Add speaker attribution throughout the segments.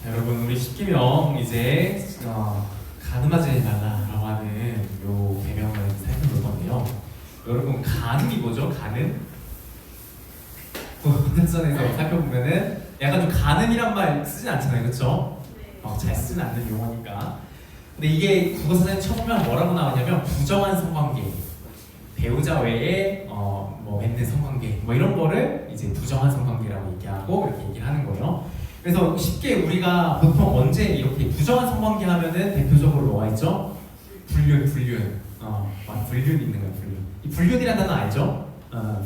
Speaker 1: 여러분 우리 10기명 이제 가늠하지 말라라고 하는 요 배경을 살펴볼 건데요. 여러분 가늠이 뭐죠? 가늠? 헌정선에서 살펴보면은 약간 좀 가늠이란 말 쓰진 않잖아요, 그렇죠? 잘 쓰진 않는 용어니까. 근데 이게 국어사전에 쳐보면 뭐라고 나오냐면 부정한 성관계, 배우자 외에 뭐 맺는 성관계, 뭐 이런 거를 이제 부정한 성관계라고 얘기하고 이렇게 얘기를 하는 거예요. 그래서 쉽게 우리가 보통 언제 이렇게 부정한 성관계 하면은 대표적으로 뭐가 있죠? 불륜. 불륜 있는 거예요, 불륜. 이 불륜이라는 단어 알죠?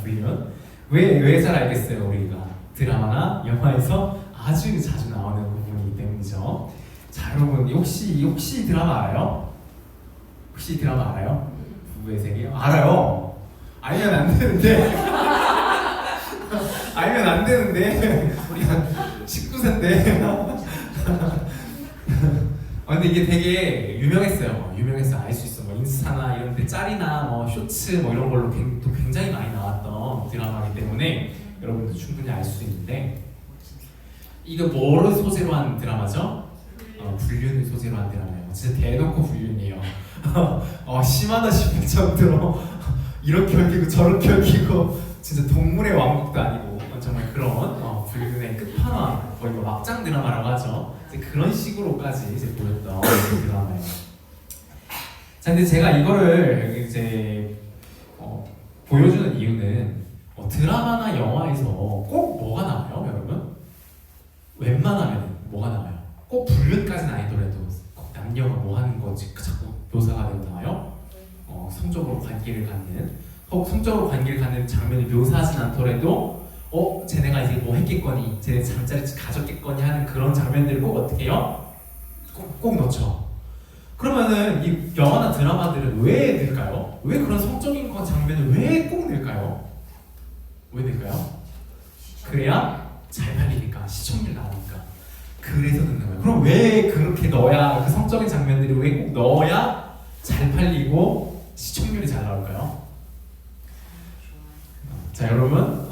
Speaker 1: 불륜. 왜 잘 알겠어요, 우리가? 드라마나 영화에서 아주 자주 나오는 부분이기 때문이죠. 자, 여러분 혹시 드라마 알아요? 혹시 드라마 알아요? 부부의 세계? 알아요. 알면 안 되는데. 알면 안 되는데. 우리가 19세인데. 근데 이게 되게 유명했어요. 유명해서 알 수 있어. 뭐 인스타나 이런 데 짤이나 뭐 쇼츠 뭐 이런 걸로 또 굉장히 많이 나왔던 드라마이기 때문에 여러분도 충분히 알 수 있는데, 이거 뭐를 소재로 한 드라마죠? 불륜을 소재로 한 드라마예요. 진짜 대놓고 불륜이에요. 심하다 싶을 정도로 이렇게 얽히고 저렇게 얽히고 진짜 동물의 왕국도 아니고 정말 그런 불륜의 끝판왕, 거의 뭐 막장 드라마라고 하죠. 이제 그런 식으로까지 이제 보였던 드라마예요. 자, 근데 제가 이거를 이제 보여주는 이유는 드라마나 영화에서 꼭 뭐가 나와요, 여러분? 웬만하면 뭐가 나와요? 꼭 불륜까지는 아니더라도 남녀가 뭐 하는 거지 자꾸 묘사가 되고 나와요. 성적으로 관계를 갖는, 혹 성적으로 관계를 갖는 장면을 묘사하진 않더라도 쟤네가 이제 뭐 했겠거니, 쟤네 잠자리 가졌겠거니 하는 그런 장면들을 꼭 어떻게 해요? 꼭 넣죠. 그러면은 이 영화나 드라마들은 왜 넣을까요? 왜 그런 성적인 장면을 왜 꼭 넣을까요? 왜 넣을까요? 그래야 잘 팔리니까, 시청률 나오니까. 그래서 넣는 거예요. 그럼 왜 그렇게 넣어야, 그 성적인 장면들이 왜 꼭 넣어야 잘 팔리고 시청률이 잘 나올까요? 자, 여러분,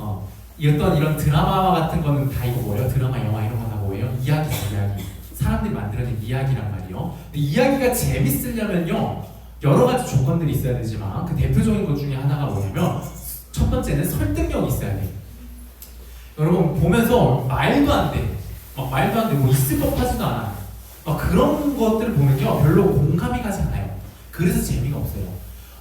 Speaker 1: 이런 드라마 같은 거는 다 이거 뭐예요? 드라마, 영화 이런 거 다 뭐예요? 이야기죠, 이야기. 사람들이 만들어낸 이야기란 말이요. 근데 이야기가 재밌으려면요, 여러 가지 조건들이 있어야 되지만 그 대표적인 것 중에 하나가 뭐냐면, 첫 번째는 설득력이 있어야 돼. 여러분 보면서 말도 안 돼. 말도 안 돼. 뭐 있을 법하지도 않아. 그런 것들을 보면요, 별로 공감이 가지 않아요. 그래서 재미가 없어요.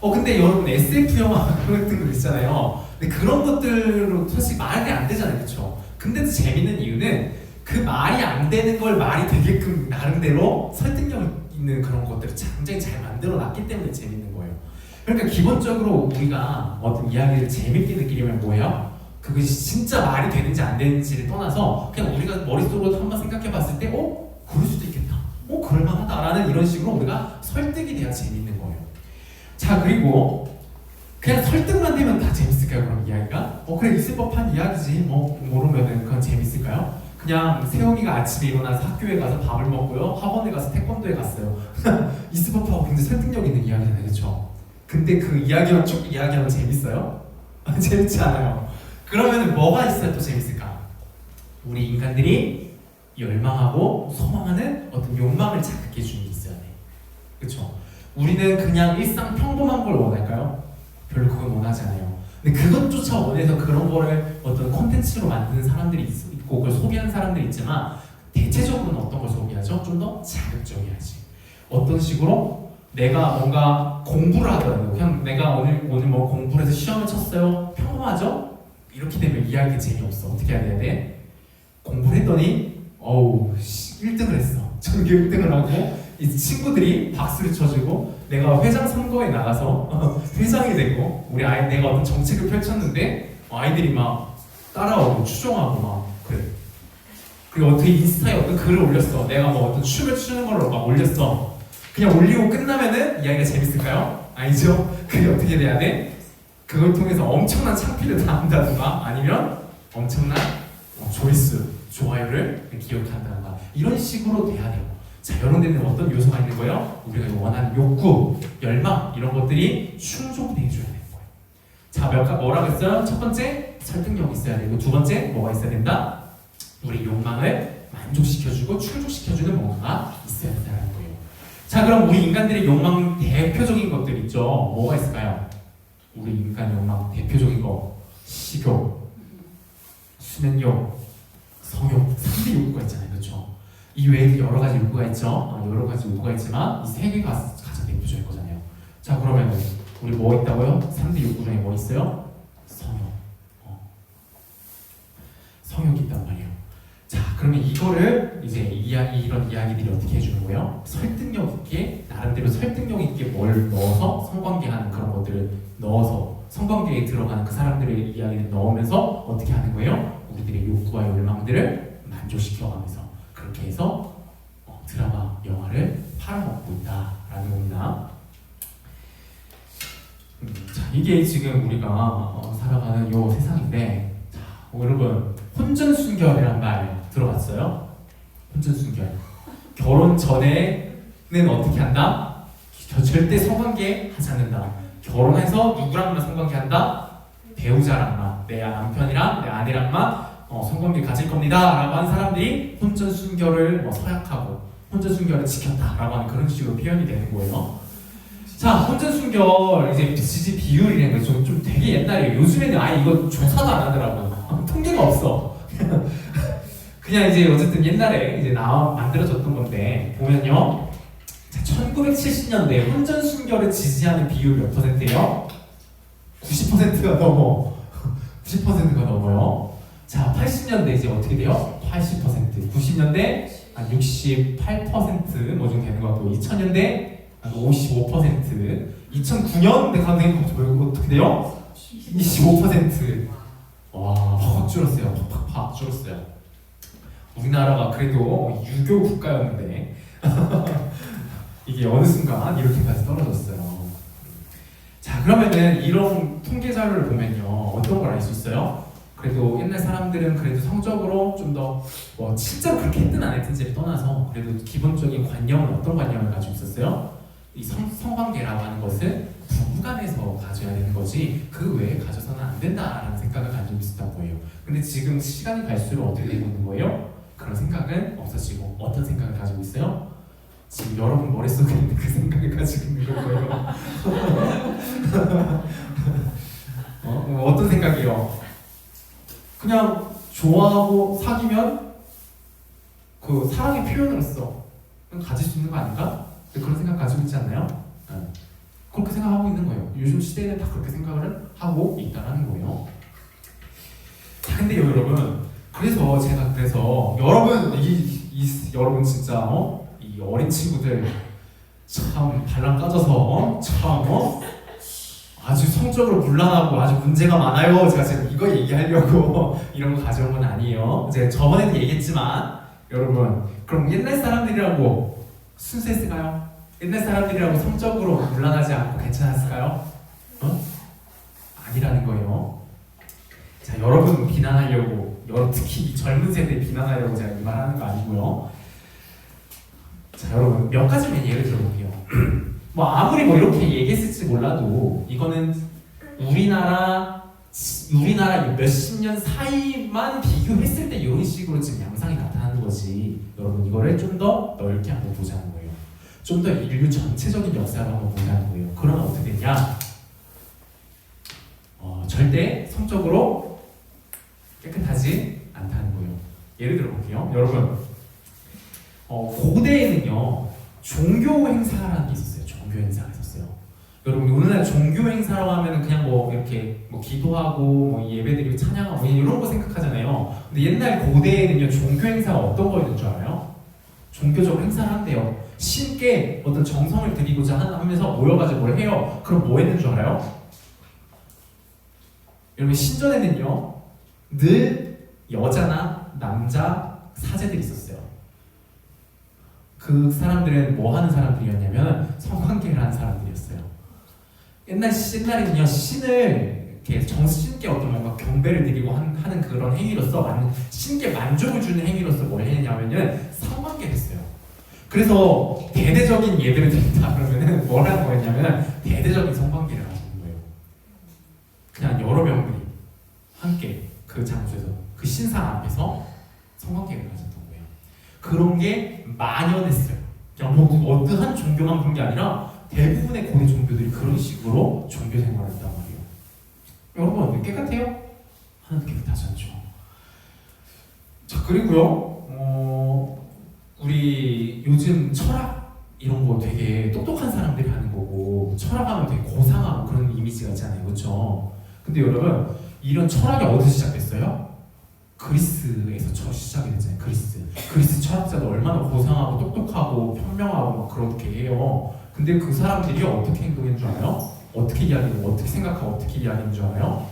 Speaker 1: 근데 여러분 SF 영화 같은 거 있잖아요. 근데 그런 것들로 사실 말이 안 되잖아요, 그렇죠? 근데도 재밌는 이유는 그 말이 안 되는 걸 말이 되게끔 나름대로 설득력 있는 그런 것들을 굉장히 잘 만들어놨기 때문에 재밌는 거예요. 그러니까 기본적으로 우리가 어떤 이야기를 재밌게 느끼려면 뭐예요? 그것이 진짜 말이 되는지 안 되는지를 떠나서 그냥 우리가 머릿속으로 한번 생각해봤을 때 그럴 수도 있겠다, 그럴만하다라는 이런 식으로 우리가 설득이 돼야 재밌는 거예요. 자, 그리고 그냥 설득만 되면 다 재밌을까요? 그럼 이야기가? 그래, 있을 법한 이야기지 뭐 모르면은 그건 재밌을까요? 그냥 세영이가 아침에 일어나서 학교에 가서 밥을 먹고요, 학원에 가서 태권도에 갔어요. 있을 법하고 굉장히 설득력 있는 이야기잖아요, 그렇죠? 근데 그 이야기만 쭉 이야기하면 재밌어요? 재밌지 않아요. 그러면 뭐가 있어야 또 재밌을까? 우리 인간들이 열망하고 소망하는 어떤 욕망을 자극해 주는 게 있어야 돼. 그렇죠? 우리는 그냥 일상 평범한 걸 원할까요? 별로 그건 원하지 않아요. 근데 그것조차 원해서 그런 거를 어떤 콘텐츠로 만드는 사람들이 있고 그걸 소비하는 사람들이 있지만, 대체적으로는 어떤 걸 소비하죠? 좀 더 자극적이야지. 어떤 식으로? 내가 뭔가 공부를 하더라도, 그냥 내가 오늘 뭐 공부를 해서 시험을 쳤어요. 평범하죠? 이렇게 되면 이야기 재미없어. 어떻게 해야 돼? 공부를 했더니 1등을 했어. 전교 1등을 하고 이 친구들이 박수를 쳐주고, 내가 회장 선거에 나가서 회장이 되고, 내가 어떤 정책을 펼쳤는데 아이들이 막 따라오고 추종하고 막 그래. 그리고 어떻게 인스타에 어떤 글을 올렸어. 내가 뭐 어떤 춤을 추는 걸로 막 올렸어. 그냥 올리고 끝나면은 이야기가 재밌을까요? 아니죠? 그게 어떻게 돼야 돼? 그걸 통해서 엄청난 창피를 당한다든가, 아니면 엄청난 조회수, 좋아요를 기록한다든가, 이런 식으로 돼야 돼요. 자, 이런 데는 어떤 요소가 있는 거예요? 우리가 원하는 욕구, 열망, 이런 것들이 충족돼 줘야 되는 거예요. 자, 뭐라고 했어요? 첫 번째, 설득력이 있어야 되고, 두 번째, 뭐가 있어야 된다? 우리 욕망을 만족시켜주고 충족시켜주는 뭔가가 있어야 된다는 거예요. 자, 그럼 우리 인간들의 욕망 대표적인 것들 있죠. 뭐가 있을까요? 우리 인간 욕망 대표적인 거 식욕, 수면욕, 성욕, 3대 욕구가 있잖아요. 그렇죠? 이 외에도 여러 가지 욕구가 있죠. 여러 가지 욕구가 있지만 이 세 개가 가장 대표적인 거잖아요. 자, 그러면 우리 뭐 있다고요? 3대 욕구 중에 뭐 있어요? 성욕. 성욕이 있단 말이에요. 자, 그러면 이거를 이제 이런 이야기들이 어떻게 해주는 거예요? 설득력 있게, 나름대로 설득력 있게 뭘 넣어서 성관계하는 그런 것들을 넣어서 성관계에 들어가는 그 사람들의 이야기를 넣으면서 어떻게 하는 거예요? 우리들의 욕구와 열망들을 만족시켜가면서 그렇게 해서 드라마, 영화를 팔아먹고 있다라는 겁니다. 자, 이게 지금 우리가 살아가는 요 세상인데, 자, 여러분 혼전순결이란 말 들어봤어요? 혼전순결. 결혼 전에는 어떻게 한다? 절대 성관계 하지 않는다. 결혼해서 누구랑만 성관계 한다? 배우자랑만, 내 남편이랑 내 아내랑만 성관계 가질 겁니다 라고 하는 사람들이 혼전순결을 서약하고 혼전순결을 지켰다라고 하는 그런 식으로 표현이 되는 거예요. 자, 혼전순결 이제 지지 비율이라는 게 좀 되게 옛날이에요. 요즘에는 아예 이거 조사도 안 하더라고요. 통계가 없어. 그냥 이제 어쨌든 옛날에 이제 만들어졌던 건데 보면요. 자, 1970년대 혼전순결을 지지하는 비율 몇 %예요? 90%가 넘어. 90%가 넘어요. 자, 80년대 이제 어떻게 돼요? 80%. 90년대 한 68%뭐 정도 되는 것 같고 2000년대 한 55%. 2009년대 가면 어떻게 돼요? 25%. 와, 확 줄었어요. 팍팍팍 줄었어요. 우리나라가 그래도 유교 국가였는데 이게 어느 순간 이렇게까지 떨어졌어요. 자, 그러면은 이런 통계 자료를 보면요, 어떤 걸 알 수 있어요? 그래도 옛날 사람들은 그래도 성적으로 좀 더 실제로 그렇게 했든 안 했든지를 떠나서 그래도 기본적인 관념은 어떤 관념을 가지고 있었어요? 이 성관계라고 하는 것은 부부간에서 가져야 되는 거지 그 외에 가져서는 안 된다라는 생각을 가지고 있었던 거예요. 근데 지금 시간이 갈수록 어떻게 되고 있는 거예요? 그런 생각은 없어지고 어떤 생각을 가지고 있어요? 지금 여러분 머릿속에 있는 그 생각을 가지고 있는 거예요. 어떤 생각이요? 그냥 좋아하고 사귀면 그 사랑의 표현으로서 가질 수 있는 거 아닌가? 그런 생각 가지고 있지 않나요? 그렇게 생각하고 있는 거예요. 요즘 시대에는 다 그렇게 생각을 하고 있다는 거예요. 자, 근데요, 여러분. 그래서 여러분 여러분 진짜 이 어린 친구들 참 발랑 까져서 아주 성적으로 문란하고 아주 문제가 많아요. 제가 지금 이거 얘기하려고 이런 거 가져온 건 아니에요. 제가 저번에도 얘기했지만 여러분, 그럼 옛날 사람들이라고 순수했을까요? 옛날 사람들이라고 성적으로 문란하지 않고 괜찮았을까요? 아니라는 거예요. 자, 여러분 비난하려고, 특히 이 젊은 세대 비난하려고 제가 이 말하는 거 아니고요. 자, 여러분 몇 가지만 예를 들어볼게요. 아무리 이렇게 얘기했을지 몰라도 이거는 우리나라 몇십 년 사이만 비교했을 때 이런 식으로 지금 양상이 나타나는 거지. 여러분 이거를 좀 더 넓게 한번 보자는 거예요. 좀 더 인류 전체적인 역사를 한번 보자는 거예요. 그러면 어떻게 되냐? 절대 성적으로 깨끗하지 않다는 거예요. 예를 들어 볼게요. 여러분 고대에는요 종교 행사라는 게 있었어요. 종교 행사가 있었어요. 여러분 오늘날 종교 행사라고 하면은 그냥 이렇게 기도하고 예배드리고 찬양하고 이런 거 생각하잖아요. 근데 옛날 고대에는요 종교 행사가 어떤 거였는 줄 알아요? 종교적으로 행사를 한대요. 신께 어떤 정성을 드리고자 하면서 모여가지고 뭘 해요. 그럼 뭐 했는 줄 알아요? 여러분 신전에는요 늘 여자나 남자 사제들이 있었어요. 그 사람들은 뭐 하는 사람들이었냐면 성관계를 하는 사람들이었어요. 옛날에는요 신을 이렇게 신께 어떤 뭔가 경배를 드리고 하는 그런 행위로서 신께 만족을 주는 행위로서 뭘 했냐면은 성관계를 했어요. 그래서 대대적인 예배를 드린다 그러면은 뭘 하는 거였냐면 대대적인 성관계를 하는 거예요. 그냥 여러 명들이 함께 그 장소에서 그 신상 앞에서 성관계를 가졌던 거예요. 그런 게 만연했어요. 그냥 뭐 어떠한 종교만 본 게 아니라 대부분의 고대 종교들이 그런 식으로 종교 생활을 했단 말이에요. 여러분 깨끗해요? 하나도 깨끗하지 않죠. 자, 그리고요 우리 요즘 철학 이런 거 되게 똑똑한 사람들이 하는 거고, 철학하면 되게 고상하고 그런 이미지가 있잖아요, 그렇죠? 근데 여러분 이런 철학이 어디서 시작됐어요? 그리스에서 시작이 됐잖아요. 그리스 철학자도 얼마나 고상하고 똑똑하고 현명하고 막 그렇게 해요. 근데 그 사람들이 어떻게 행동했는 줄 알아요? 어떻게 이야기하고 어떻게 생각하고 어떻게 이야기하는 줄 알아요?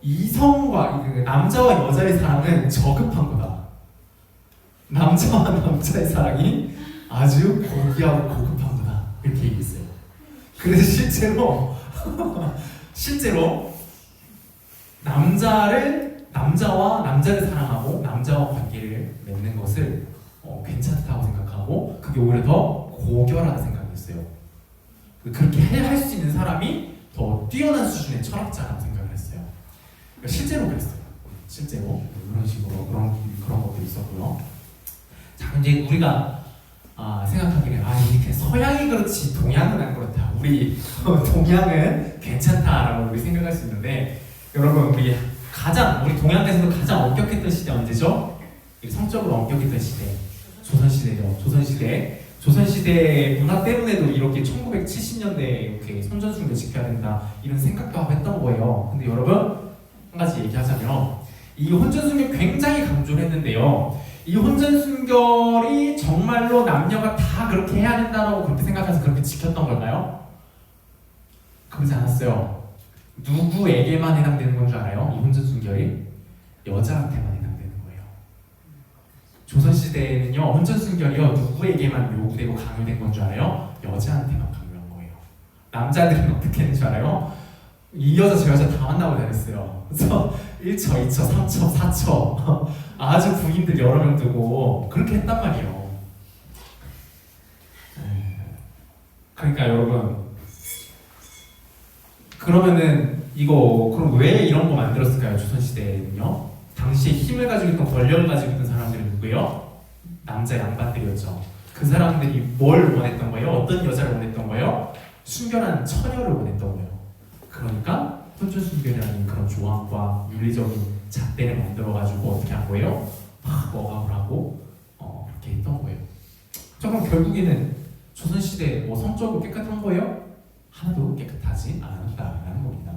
Speaker 1: 이성과 남자와 여자의 사랑은 저급한 거다. 남자와 남자의 사랑이 아주 고귀하고 고급한 거다. 이렇게 얘기했어요. 그래서 실제로 남자와 남자를 사랑하고 남자와 관계를 맺는 것을 괜찮다고 생각하고, 그게 오히려 더 고결하다 생각했어요. 그렇게 할 수 있는 사람이 더 뛰어난 수준의 철학자라고 생각을 했어요. 그러니까 실제로 그랬어요. 실제로 이런 식으로 그런 것도 있었고요. 자, 이제 우리가 생각하기를 이렇게 서양이 그렇지 동양은 안 그렇다. 우리 동양은 괜찮다라고 우리 생각할 수 있는데, 여러분 우리 동양에서도 가장 엄격했던 시대 언제죠? 성적으로 엄격했던 시대, 조선시대죠. 조선시대 문화 때문에도 이렇게 1970년대에 이렇게 손전등을 지켜야 된다 이런 생각도 하고 했던 거예요. 근데 여러분 한 가지 얘기하자면 이 혼전순결 굉장히 강조를 했는데요. 이 혼전순결이 정말로 남녀가 다 그렇게 해야 된다고 그렇게 생각해서 그렇게 지켰던 걸까요? 그러지 않았어요. 누구에게만 해당되는 건 줄 알아요? 이 혼전순결이 여자한테만 해당되는 거예요. 조선시대에는요, 혼전순결이요 누구에게만 요구되고 강요된 건 줄 알아요? 여자한테만 강요한 거예요. 남자들은 어떻게 했는 줄 알아요? 이 여자 저 여자 다 만나고 다녔어요. 그래서 1처, 2처, 3처, 4처 아주 부인들 여러 명 두고 그렇게 했단 말이에요. 그러니까 여러분, 그러면은 그럼 왜 이런 거 만들었을까요? 조선시대에는요. 당시에 힘을 가지고 있던 권력을 가지고 있던 사람들은 누구예요? 남자 양반들이었죠. 그 사람들이 뭘 원했던 거예요? 어떤 여자를 원했던 거예요? 순결한 처녀를 원했던 거예요. 그러니까 혼전순결이라는 그런 조항과 윤리적인 잣대를 만들어가지고 어떻게 한 거예요? 막 억압을 하고 그렇게 했던 거예요. 그럼 결국에는 조선시대 성적으로 깨끗한 거예요? 하나도 깨끗하지 않았다라는 겁니다.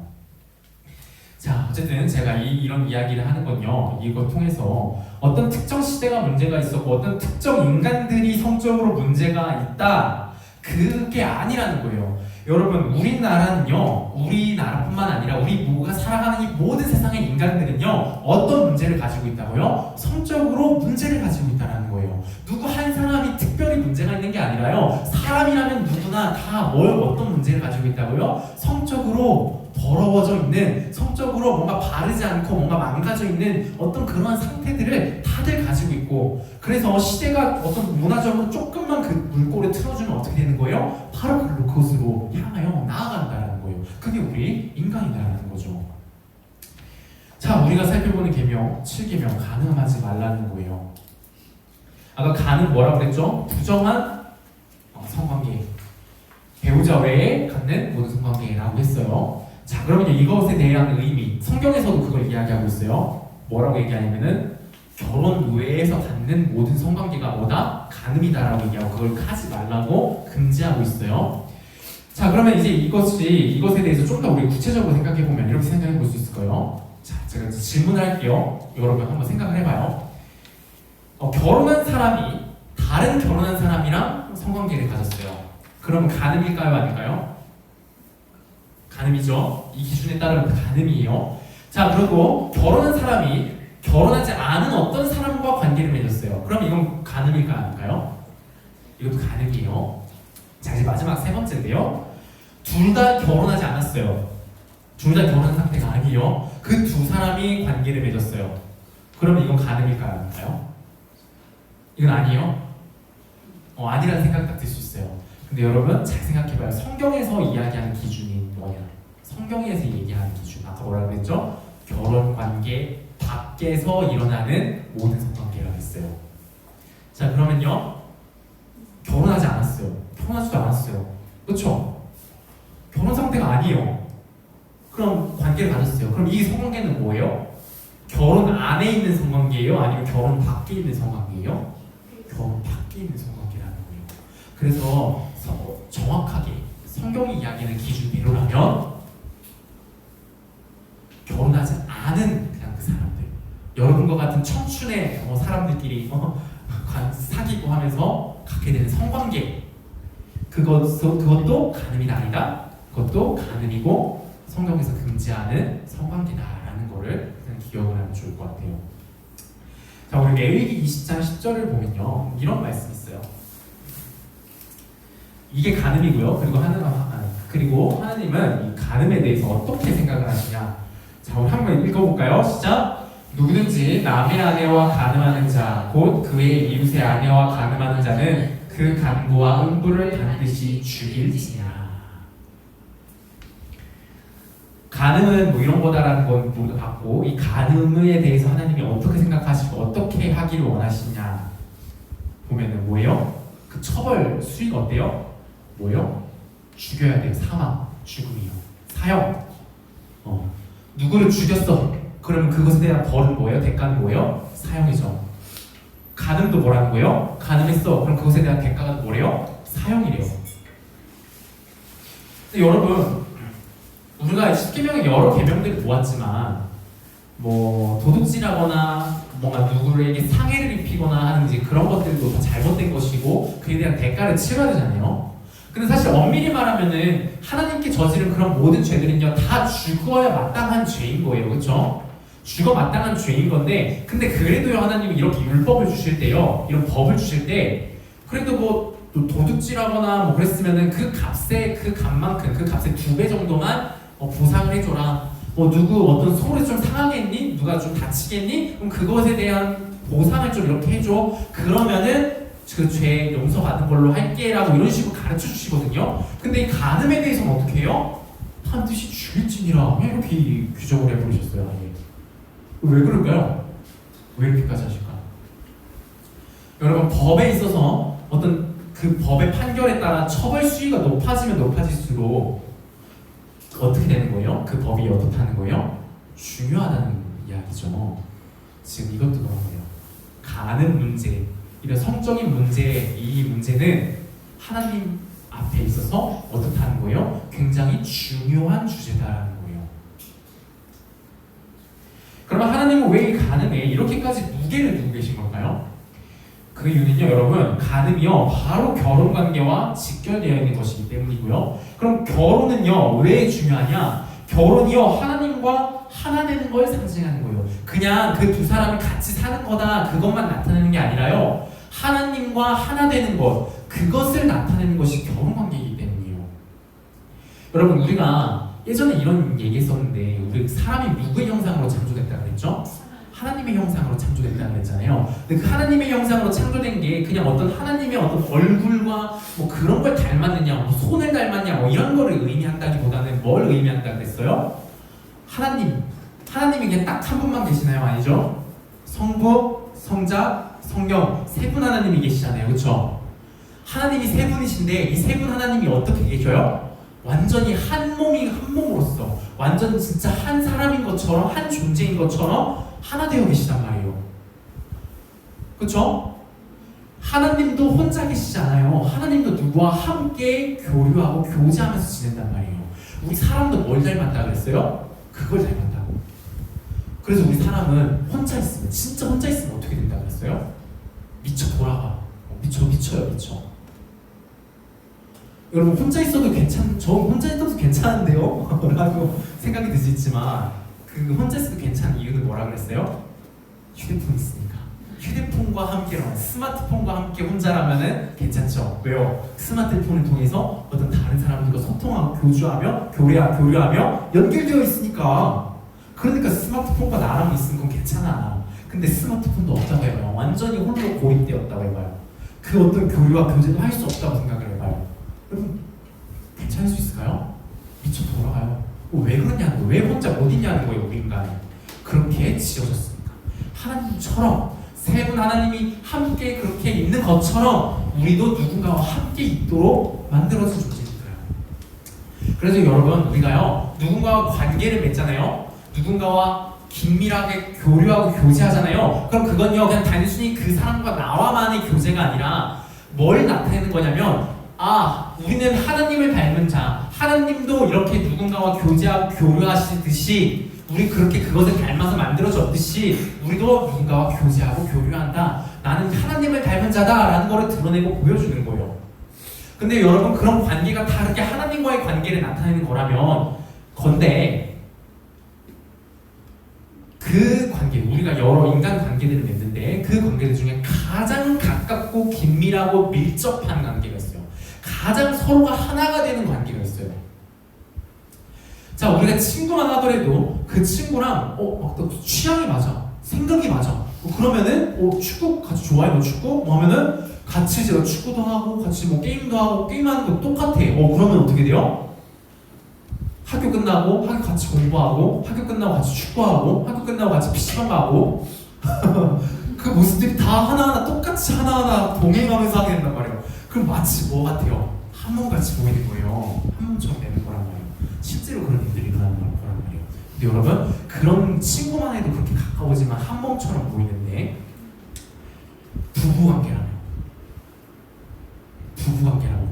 Speaker 1: 자, 어쨌든 제가 이런 이야기를 하는 건요, 이거 통해서 어떤 특정 시대가 문제가 있었고 어떤 특정 인간들이 성적으로 문제가 있다, 그게 아니라는 거예요. 여러분, 우리나라뿐만 아니라 우리 모두가 살아가는 이 모든 세상의 인간들은요, 어떤 문제를 가지고 있다고요? 성적으로 문제를 가지고 있다는 거예요. 누구 한 사람이 특별히 문제가 있는 게 아니라요, 사람이라면 누구나 다 어떤 문제를 가지고 있다고요? 성적으로 더러워져 있는, 성적으로 뭔가 바르지 않고 뭔가 망가져 있는 어떤 그러한 상태들을 다들 가지고 있고, 그래서 시대가 어떤 문화적으로 조금만 그 물꼬를 틀어주면 어떻게 되는 거예요? 바로 그것으로 향하여 나아간다는 거예요. 그게 우리 인간이다라는 거죠. 자, 우리가 살펴보는 계명 7계명, 간음하지 말라는 거예요. 아까 간은 뭐라고 그랬죠? 부정한 성관계, 배우자 외에 갖는 모든 성관계라고 했어요. 자, 그러면 이것에 대한 의미, 성경에서도 그걸 이야기하고 있어요. 뭐라고 얘기하냐면은 결혼 외에서 갖는 모든 성관계가 뭐다? 간음이다라고 얘기하고 그걸 하지 말라고 금지하고 있어요. 자, 그러면 이제 이것에 대해서 좀 더 우리 구체적으로 생각해 보면 이렇게 생각해 볼 수 있을 거예요. 자, 제가 질문을 할게요. 여러분 한번 생각을 해봐요. 결혼한 사람이 다른 결혼한 사람이랑 성관계를 가졌어요. 그러면 간음일까요, 아닐까요? 간음이죠. 이 기준에 따르면 간음이에요. 자, 그리고 결혼한 사람이 결혼하지 않은 어떤 사람과 관계를 맺었어요. 그럼 이건 간음일까요, 아닐까요? 이것도 간음이에요. 자, 이제 마지막 세 번째인데요. 둘 다 결혼하지 않았어요. 둘 다 결혼한 상태가 아니에요. 그 두 사람이 관계를 맺었어요. 그러면 이건 간음일까요, 아닐까요? 이건 아니에요? 아니라는 생각 딱 들 수 있어요. 근데 여러분 잘 생각해봐요. 성경에서 이야기하는 기준이 뭐냐? 성경에서 얘기하는 기준, 아까 뭐라고 그랬죠? 결혼 관계 밖에서 일어나는 모든 성관계라고 했어요. 자, 그러면요. 결혼하지 않았어요. 결혼하지도 않았어요. 그렇죠? 결혼 상태가 아니에요. 그럼 관계를 가졌어요. 그럼 이 성관계는 뭐예요? 결혼 안에 있는 성관계예요? 아니면 결혼 밖에 있는 성관계예요? 결혼 밖에 있는 성관계라는 거예요. 그래서 정확하게 성경이 이야기하는 기준대로라면 결혼하지 않은 그냥 그 사람들, 여러분과 같은 청춘의 사람들끼리 사귀고 하면서 갖게 되는 성관계, 그것도 간음이다 아니다? 그것도 간음이고 성경에서 금지하는 성관계다라는 거를 그냥 기억을 하면 좋을 것 같아요. 자, 우리 레위기 20장 10절을 보면요, 이런 말씀이 있어요. 이게 간음이고요. 그리고 하나님은 이 간음에 대해서 어떻게 생각을 하시냐? 자, 우리 한번 읽어볼까요? 시작. 누구든지 남의 아내와 간음하는 자, 곧 그의 이웃의 아내와 간음하는 자는 그 간부와 음부를 반드시 죽일지니라. 간음은 뭐 이런 거다라는 건 모두 봤고, 이 간음에 대해서 하나님이 어떻게 생각하시고 어떻게 하기를 원하시냐 보면은 뭐예요? 그 처벌 수위가 어때요? 뭐예요? 죽여야 돼요. 사망, 죽음이요. 사형. 누구를 죽였어? 그러면 그것에 대한 벌은 뭐예요? 대가는 뭐예요? 사형이죠. 간음도 뭐라는 거예요? 간음했어. 그럼 그것에 대한 대가가 뭐래요? 사형이래요. 근데 여러분, 우리가 십계명의 여러 계명들을 보았지만 뭐 도둑질하거나 뭔가 누구에게 상해를 입히거나 하는 이제 그런 것들도 다 잘못된 것이고 그에 대한 대가를 치러야 되잖아요. 근데 사실 엄밀히 말하면은 하나님께 저지른 그런 모든 죄들은요 다 죽어야 마땅한 죄인 거예요. 그렇죠? 죽어 마땅한 죄인 건데, 근데 그래도요 하나님이 이렇게 율법을 주실 때요, 이런 법을 주실 때 그래도 뭐 도둑질하거나 뭐 그랬으면은 그 값의 그 값만큼, 그 값의 2배 정도만 보상을 해줘라. 누구 어떤 소울이 좀 상하겠니? 누가 좀 다치겠니? 그럼 그것에 대한 보상을 좀 이렇게 해줘. 그러면은 그 죄 용서받은 걸로 할게라고 이런 식으로 가르쳐 주시거든요. 근데 이 간음에 대해서는 어떻게 해요? 반드시 죽일지니라 이렇게 규정을 해버리셨어요. 아예. 왜 그럴까요? 왜 이렇게까지 하실까? 여러분, 법에 있어서 어떤 그 법의 판결에 따라 처벌 수위가 높아지면 높아질수록 어떻게 되는 거예요? 그 법이 어떻다는 거예요? 중요하다는 이야기죠. 지금 이것도 그런 거예요. 간음 문제, 이런 성적인 문제, 이 문제는 하나님 앞에 있어서 어떻다는 거예요? 굉장히 중요한 주제다라는 거예요. 그러면 하나님은 왜 이 간음에 이렇게까지 무게를 두고 계신 걸까요? 그 이유는요, 여러분, 간음이요 바로 결혼 관계와 직결되어 있는 것이기 때문이고요. 그럼 결혼은요 왜 중요하냐? 결혼이요 하나님과 하나 되는 걸 상징하는 거예요. 그냥 그 두 사람이 같이 사는 거다 그것만 나타내는 게 아니라요, 하나님과 하나 되는 것, 그것을 나타내는 것이 결혼 관계이기 때문이에요. 여러분, 우리가 예전에 이런 얘기했었는데, 우리 사람이 누구의 형상으로 창조됐다 그랬죠? 하나님의 형상으로 창조됐다 그랬잖아요. 근데 그 하나님의 형상으로 창조된 게 그냥 어떤 하나님의 어떤 얼굴과 뭐 그런 걸 닮았느냐, 뭐 손을 닮았냐, 뭐 이런 거를 의미한다기보다는 뭘 의미한다 그랬어요? 하나님이 그냥 딱 한 분만 계시나요? 아니죠? 성부, 성자, 성령, 세 분 하나님이 계시잖아요. 그렇죠? 하나님이 세 분이신데 이 세 분 하나님이 어떻게 계셔요? 완전히 한 몸으로서 완전 진짜 한 사람인 것처럼, 한 존재인 것처럼 하나 되어 계시단 말이에요. 그렇죠? 하나님도 혼자 계시지 않아요. 하나님도 누구와 함께 교류하고 교제하면서 지낸단 말이에요. 우리 사람도 뭘 닮았다 그랬어요? 그걸 닮았다고. 그래서 우리 사람은 혼자 있으면, 진짜 혼자 있으면 어떻게 된다 그랬어요? 미쳐 돌아가. 미쳐요. 여러분, 혼자 있어도 저 혼자 있어도 괜찮은데요? 라고 생각이 들 수 있지만, 그 혼자 있어도 괜찮은 이유는 뭐라 그랬어요? 휴대폰 있으니까. 휴대폰과 함께라면, 스마트폰과 함께 혼자라면은 괜찮죠. 왜요? 스마트폰을 통해서 어떤 다른 사람들과 소통하고 교류하며 연결되어 있으니까. 그러니까 스마트폰과 나랑 있으면 그건 괜찮아. 근데 스마트폰도 없다고 해봐요. 완전히 홀로 고립되었다고 해봐요. 그 어떤 교류와 교제도 할 수 없다고 생각을 해봐요. 여러분, 괜찮을 수 있을까요? 미쳐 돌아가요. 왜 그러냐는 거예요. 왜 혼자 못 있냐는 거예요. 우리 인간이. 그렇게 지어졌습니다. 하나님처럼 세 분 하나님이 함께 그렇게 있는 것처럼 우리도 누군가와 함께 있도록 만들어진 존재니까요. 그래서 여러분 우리가요 누군가와 관계를 맺잖아요. 누군가와 긴밀하게 교류하고 교제하잖아요. 그럼 그건요 그냥 단순히 그 사람과 나와만의 교제가 아니라 뭘 나타내는 거냐면 우리는 하나님을 닮은 자, 하나님도 이렇게 누군가와 교제하고 교류하시듯이 우리 그렇게 그것을 닮아서 만들어졌듯이 우리도 누군가와 교제하고 교류한다. 나는 하나님을 닮은 자다라는 것을 드러내고 보여주는 거예요. 근데 여러분 그런 관계가 다르게 하나님과의 관계를 나타내는 건데 그 관계, 우리가 여러 인간 관계들을 맺는데 그 관계들 중에 가장 가깝고 긴밀하고 밀접한 관계가 있어요. 가장 서로가 하나가 되는 관계가 있어요. 자, 우리가 친구만 하더라도 그 친구랑 취향이 맞아, 생각이 맞아. 그러면은 축구 같이 좋아해, 너 축구? 하면은 같이 제가 축구도 하고 같이 게임도 하고 게임하는 거 똑같아. 그러면 어떻게 돼요? 학교 끝나고 같이 공부하고 학교 끝나고 같이 축구하고 학교 끝나고 같이 PC방 가고 그 모습들이 다 하나하나 똑같이 하나하나 동행하면서 하게 된단 말이에요. 그럼 마치 뭐 같아요? 한 몸같이 보이는 거예요. 한 몸처럼 되는 거란 말이에요. 실제로 그런 일들이 일어나는 거란 말이에요. 근데 여러분 그런 친구만 해도 그렇게 가까워지만 한 몸처럼 보이는데 부부관계라면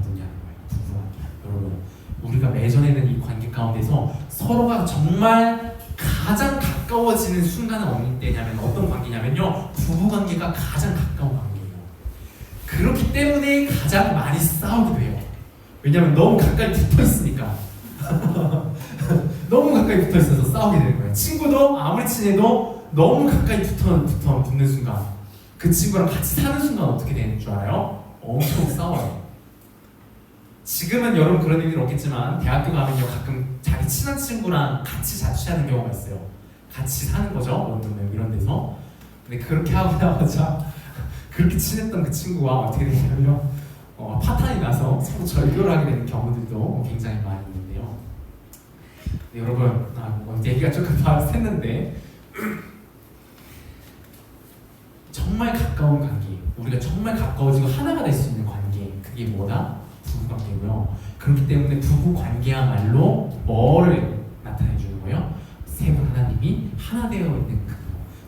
Speaker 1: 뭐냐는 거예요. 부부관계. 여러분 우리가 맺어내는 이 관계 가운데서 서로가 정말 가장 가까워지는 순간은 어느 때냐면 어떤 관계냐면요 부부관계가 가장 가까운 관계예요. 그렇기 때문에 가장 많이 싸우기도 해요. 왜냐면 너무 가까이 붙어있으니까 너무 가까이 붙어있어서 싸우게 되는 거예요. 친구도 아무리 친해도 너무 가까이 붙는 순간 그 친구랑 같이 사는 순간 어떻게 되는 줄 알아요? 엄청 싸워요. 지금은 여러분 그런 일은 없겠지만 대학교 가면요 가끔 자기 친한 친구랑 같이 자취하는 경우가 있어요. 같이 사는 거죠. 런던 이런 데서. 근데 그렇게 하고 나가자 그렇게 친했던 그 친구가 어떻게 되냐면요 파탄이 나서 서로 절교를 하게 되는 경우들도 굉장히 많이 있는데요. 네, 여러분 얘기가 조금 샜는데 정말 가까운 관계, 우리가 정말 가까워지고 하나가 될 수 있는 관계, 그게 뭐다? 부부관계고요. 그렇기 때문에 부부관계야말로 뭐를 나타내 주는 거예요? 세 분 하나님이 하나 되어 있는 그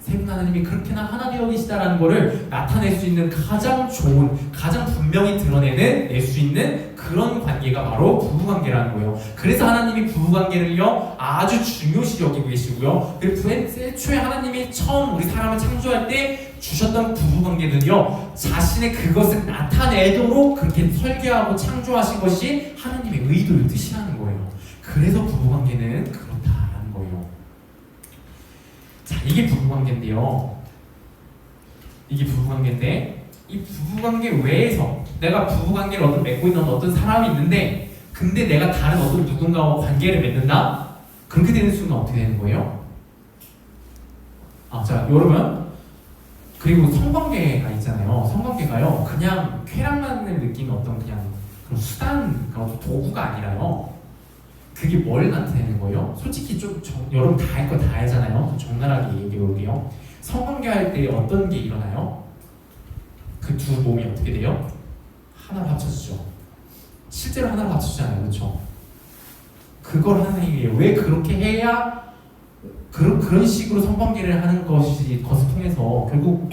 Speaker 1: 세 분 하나님이 그렇게나 하나 되어 계시다라는 것을 나타낼 수 있는 가장 좋은, 가장 분명히 낼 수 있는 그런 관계가 바로 부부관계라는 거예요. 그래서 하나님이 부부관계를요 아주 중요시 여기고 계시고요. 그리고 애초에 하나님이 처음 우리 사람을 창조할 때 주셨던 부부관계는요 자신의 그것을 나타내도록 그렇게 설계하고 창조하신 것이 하나님의 의도의 뜻이라는 거예요. 그래서 부부관계는 그렇다라는 거예요. 자, 이게 부부관계인데요. 이 부부관계 외에서 내가 부부관계를 맺고 있는 어떤 사람이 있는데 근데 내가 다른 어떤 누군가와 관계를 맺는다? 그렇게 되는 순간 어떻게 되는 거예요? 자, 여러분 그리고 성관계가 있잖아요. 성관계가요 그냥 쾌락만을 느끼는 어떤 그냥 그런 수단, 어떤 도구가 아니라요 그게 뭘 나타내는 거예요? 솔직히 좀 여러분 다 할 거 다 알잖아요. 적나라하게 얘기해 볼게요. 성관계 할 때 어떤 게 일어나요? 그 두 몸이 어떻게 돼요? 하나로 합쳐지죠. 실제로 하나로 합쳐지잖아요. 그렇죠? 그걸 하는 얘기예요. 왜 그렇게 해야 그런 식으로 성관계를 하는 것을 통해서 결국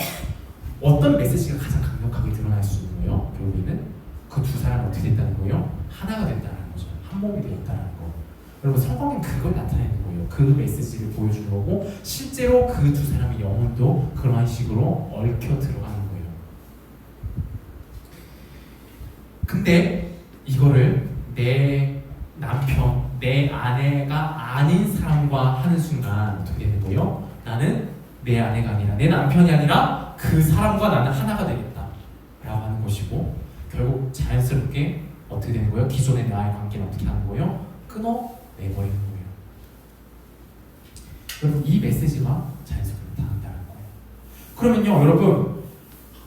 Speaker 1: 어떤 메시지가 가장 강력하게 드러날 수 있는 거예요? 결국에는 그 두 사람이 어떻게 됐다는 거예요? 하나가 됐다는 거죠. 한 몸이 되었다는 거. 여러분 성관계는 그걸 나타내는 거예요. 그 메시지를 보여주는 거고 실제로 그 두 사람의 영혼도 그러한 식으로 얽혀 들어가는 거예요. 근데 이거를 내 남편, 내 아내가 아닌 사람과 하는 순간 어떻게 되는 거예요? 나는 내 아내가 아니라 내 남편이 아니라 그 사람과 나는 하나가 되겠다 라고 하는 것이고 결국 자연스럽게 어떻게 되는 거예요? 기존의 나의 관계는 어떻게 하는 거예요? 끊어내버리는 거예요. 여러분 이 메시지가 자연스럽게 나타난다는 거예요. 그러면요 여러분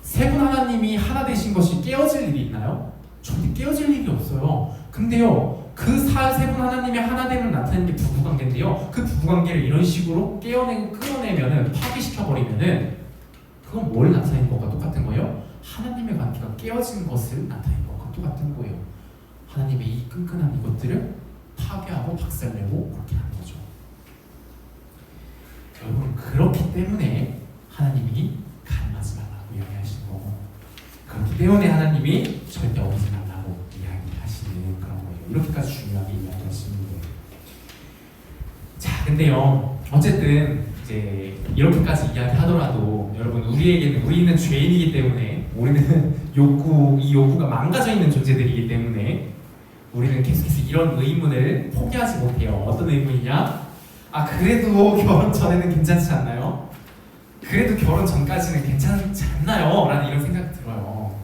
Speaker 1: 세 분 하나님이 하나 되신 것이 깨어질 일이 있나요? 절대 깨어질 일이 없어요. 근데요 그 그 세 분 하나님의 하나됨을 나타내는 게 부부관계인데요. 그 부부관계를 이런 식으로 깨어내고 끊어내면은 파괴시켜버리면은 그건 뭘 나타내는 것과 똑같은 거예요? 하나님의 관계가 깨어진 것을 나타내는 것과 똑같은 거예요. 하나님의 이 끈끈한 이것들을 파괴하고 박살내고 그렇게 하는 거죠. 여러분, 그렇기 때문에 하나님이 가늠하지 말라고 이야기하시는 거고, 그렇기 때문에 하나님이 절대 어기지 말라고 이야기하시는 그런 거예요. 이렇게까지 중요하게 이야기하시는 거예요. 자, 근데요, 어쨌든 이제 이렇게까지 이야기하더라도 여러분, 우리는 죄인이기 때문에, 우리는 이 욕구가 망가져 있는 존재들이기 때문에 우리는 계속해서 이런 의문을 포기하지 못해요. 어떤 의문이냐? 그래도 결혼 전에는 괜찮지 않나요? 그래도 결혼 전까지는 괜찮지 않나요? 라는 이런 생각이 들어요.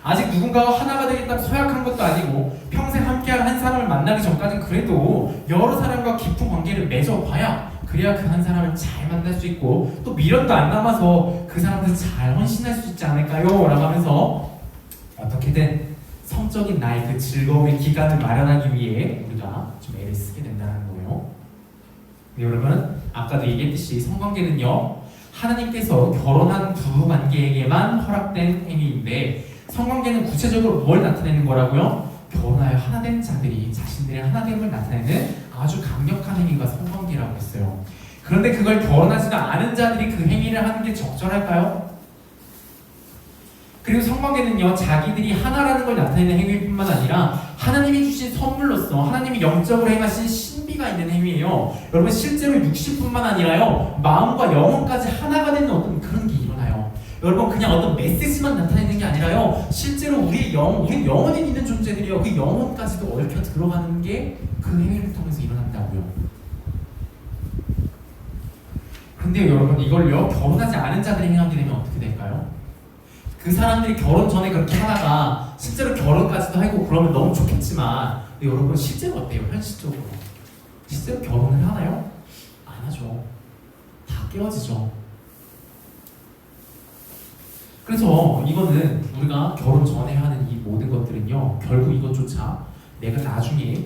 Speaker 1: 아직 누군가와 하나가 되겠다고 서약한 것도 아니고 평생 함께할 한 사람을 만나기 전까지는 그래도 여러 사람과 깊은 관계를 맺어봐야 그래야 그 한 사람을 잘 만날 수 있고 또 미련도 안 남아서 그 사람한테 잘 헌신할 수 있지 않을까요? 라고 하면서 어떻게든 성적인 나의 그 즐거움의 기간을 마련하기 위해 우리가 좀 애를 쓰게 된다는 거예요. 네, 여러분, 아까도 얘기했듯이 성관계는요, 하나님께서 결혼한 부부관계에게만 허락된 행위인데 성관계는 구체적으로 뭘 나타내는 거라고요? 결혼하여 하나된 자들이 자신들의 하나됨을 나타내는 아주 강력한 행위가 성관계라고 했어요. 그런데 그걸 결혼하지도 않은 자들이 그 행위를 하는 게 적절할까요? 그리고 성관계는요, 자기들이 하나라는 걸 나타내는 행위뿐만 아니라 하나님이 주신 선물로서 하나님이 영적으로 행하신 신비가 있는 행위예요. 여러분, 실제로 육신뿐만 아니라요, 마음과 영혼까지 하나가 되는 어떤 그런 게 일어나요. 여러분, 그냥 어떤 메시지만 나타내는 게 아니라요, 실제로 우리는 영혼에 있는 존재들이요, 그 영혼까지도 얽혀 들어가는 게 그 행위를 통해서 일어난다고요. 근데 여러분, 이걸요, 결혼하지 않은 자들이 행하게 되면 어떻게 될까요? 그 사람들이 결혼 전에 그렇게 하다가 실제로 결혼까지도 하고 그러면 너무 좋겠지만, 여러분, 실제로 어때요? 현실적으로 실제로 결혼을 하나요? 안 하죠. 다 깨어지죠. 그래서 이거는 우리가 결혼 전에 하는 이 모든 것들은요, 결국 이것조차 내가 나중에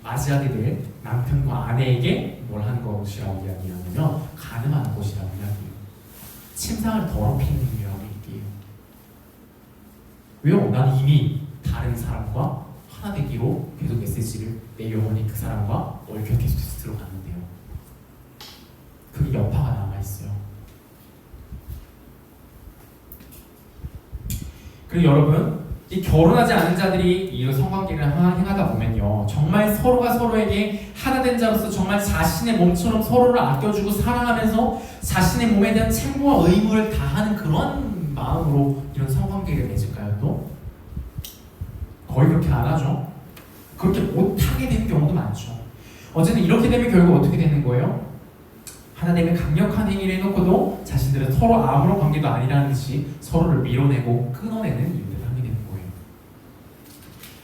Speaker 1: 맞이하게 될 남편과 아내에게 뭘 하는 것이라고 이야기하냐면 가늠하는 것이라고 이야기해요. 침상을 더럽히는 일이라고 얘기해요. 왜요? 나는 이미 다른 사람과 하나 되기로 계속 메시지를 내 영혼이 그 사람과 얽혀 계속해서 들어갔는데요. 그게 여파가 남아있어요. 그리고 여러분, 이 결혼하지 않은 자들이 이 성관계를 행하다 보면요, 정말 서로가 서로에게 하나된 자로서 정말 자신의 몸처럼 서로를 아껴주고 사랑하면서 자신의 몸에 대한 책무와 의무를 다하는 그런 마음으로 이런 성관계를 맺을까요? 또 거의 그렇게 안 하죠. 그렇게 못하게 되는 경우도 많죠. 어쨌든 이렇게 되면 결국 어떻게 되는 거예요? 하나님의 강력한 행위를 해놓고도 자신들은 서로 아무런 관계도 아니라는 듯이 서로를 밀어내고 끊어내는 일들을 하게 되는 거예요.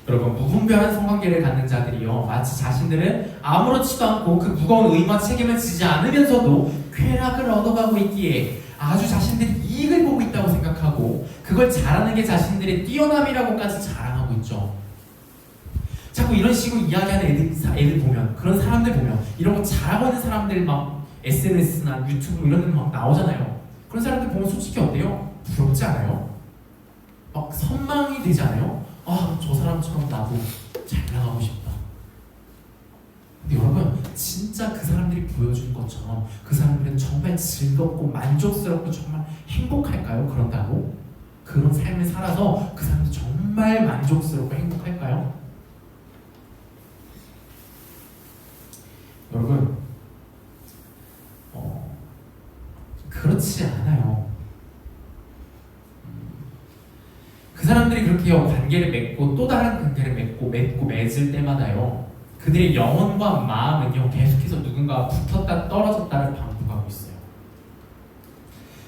Speaker 1: 여러분, 무분별한 성관계를 갖는 자들이요, 마치 자신들은 아무렇지도 않고 그 무거운 의무와 책임을 지지 않으면서도 쾌락을 얻어가고 있기에 아주 자신들이 이익을 보고 있다고 생각하고 그걸 잘하는 게 자신들의 뛰어남이라고까지 자랑하고 있죠. 자꾸 이런 식으로 이야기하는 애들 보면, 그런 사람들 보면, 이런 거 잘하고 있는 사람들 막 SNS나 유튜브 이런 데 막 나오잖아요. 그런 사람들 보면 솔직히 어때요? 부럽지 않아요? 막 선망이 되지 않아요? 저 사람처럼 나도 잘 나가고 싶다. 근데 여러분, 진짜 그 사람들이 보여준 것처럼 그 사람들은 정말 즐겁고 만족스럽고 정말 행복할까요? 그런다고? 그런 삶을 살아서 그 사람들 정말 만족스럽고 행복할까요? 여러분, 그렇지 않아요. 그 사람들이 그렇게 관계를 맺고 또 다른 관계를 맺고 맺을 때마다요, 그들의 영혼과 마음은요, 계속해서 누군가와 붙었다 떨어졌다를 반복하고 있어요.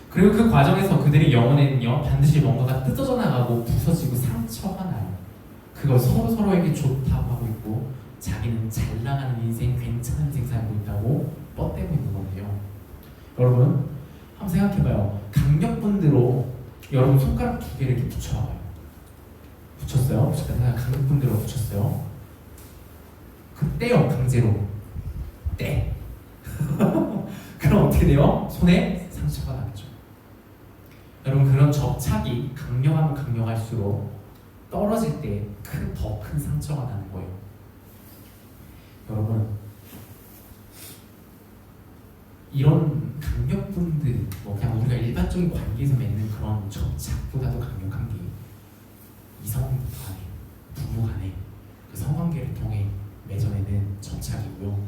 Speaker 1: 그리고 그 과정에서 그들의 영혼에는요, 반드시 뭔가가 뜯어져 나가고 부서지고 상처가 나요. 그걸 서로에게 좋다고 하고 있고 자기는 잘 나가는 인생, 괜찮은 인생 살고 있다고 뻗대고 있는 건데요. 여러분, 한번 생각해봐요. 강력분대로 여러분 손가락 2개를 이렇게 붙여봐요. 붙였어요? 강력분대로 붙였어요. 떼요. 강제로 떼. 그럼 어떻게 돼요? 손에 상처가 나죠. 여러분, 그런 접착이 강력하면 강력할수록 떨어질 때 더 큰 상처가 나는 거예요. 여러분, 이런 강력분들, 그냥 우리가 일반적인 관계에서 맺는 그런 접착보다도 강력한 게 이성 간에, 부부 간에 그 성관계를 통해 맺어내는 접착이고요.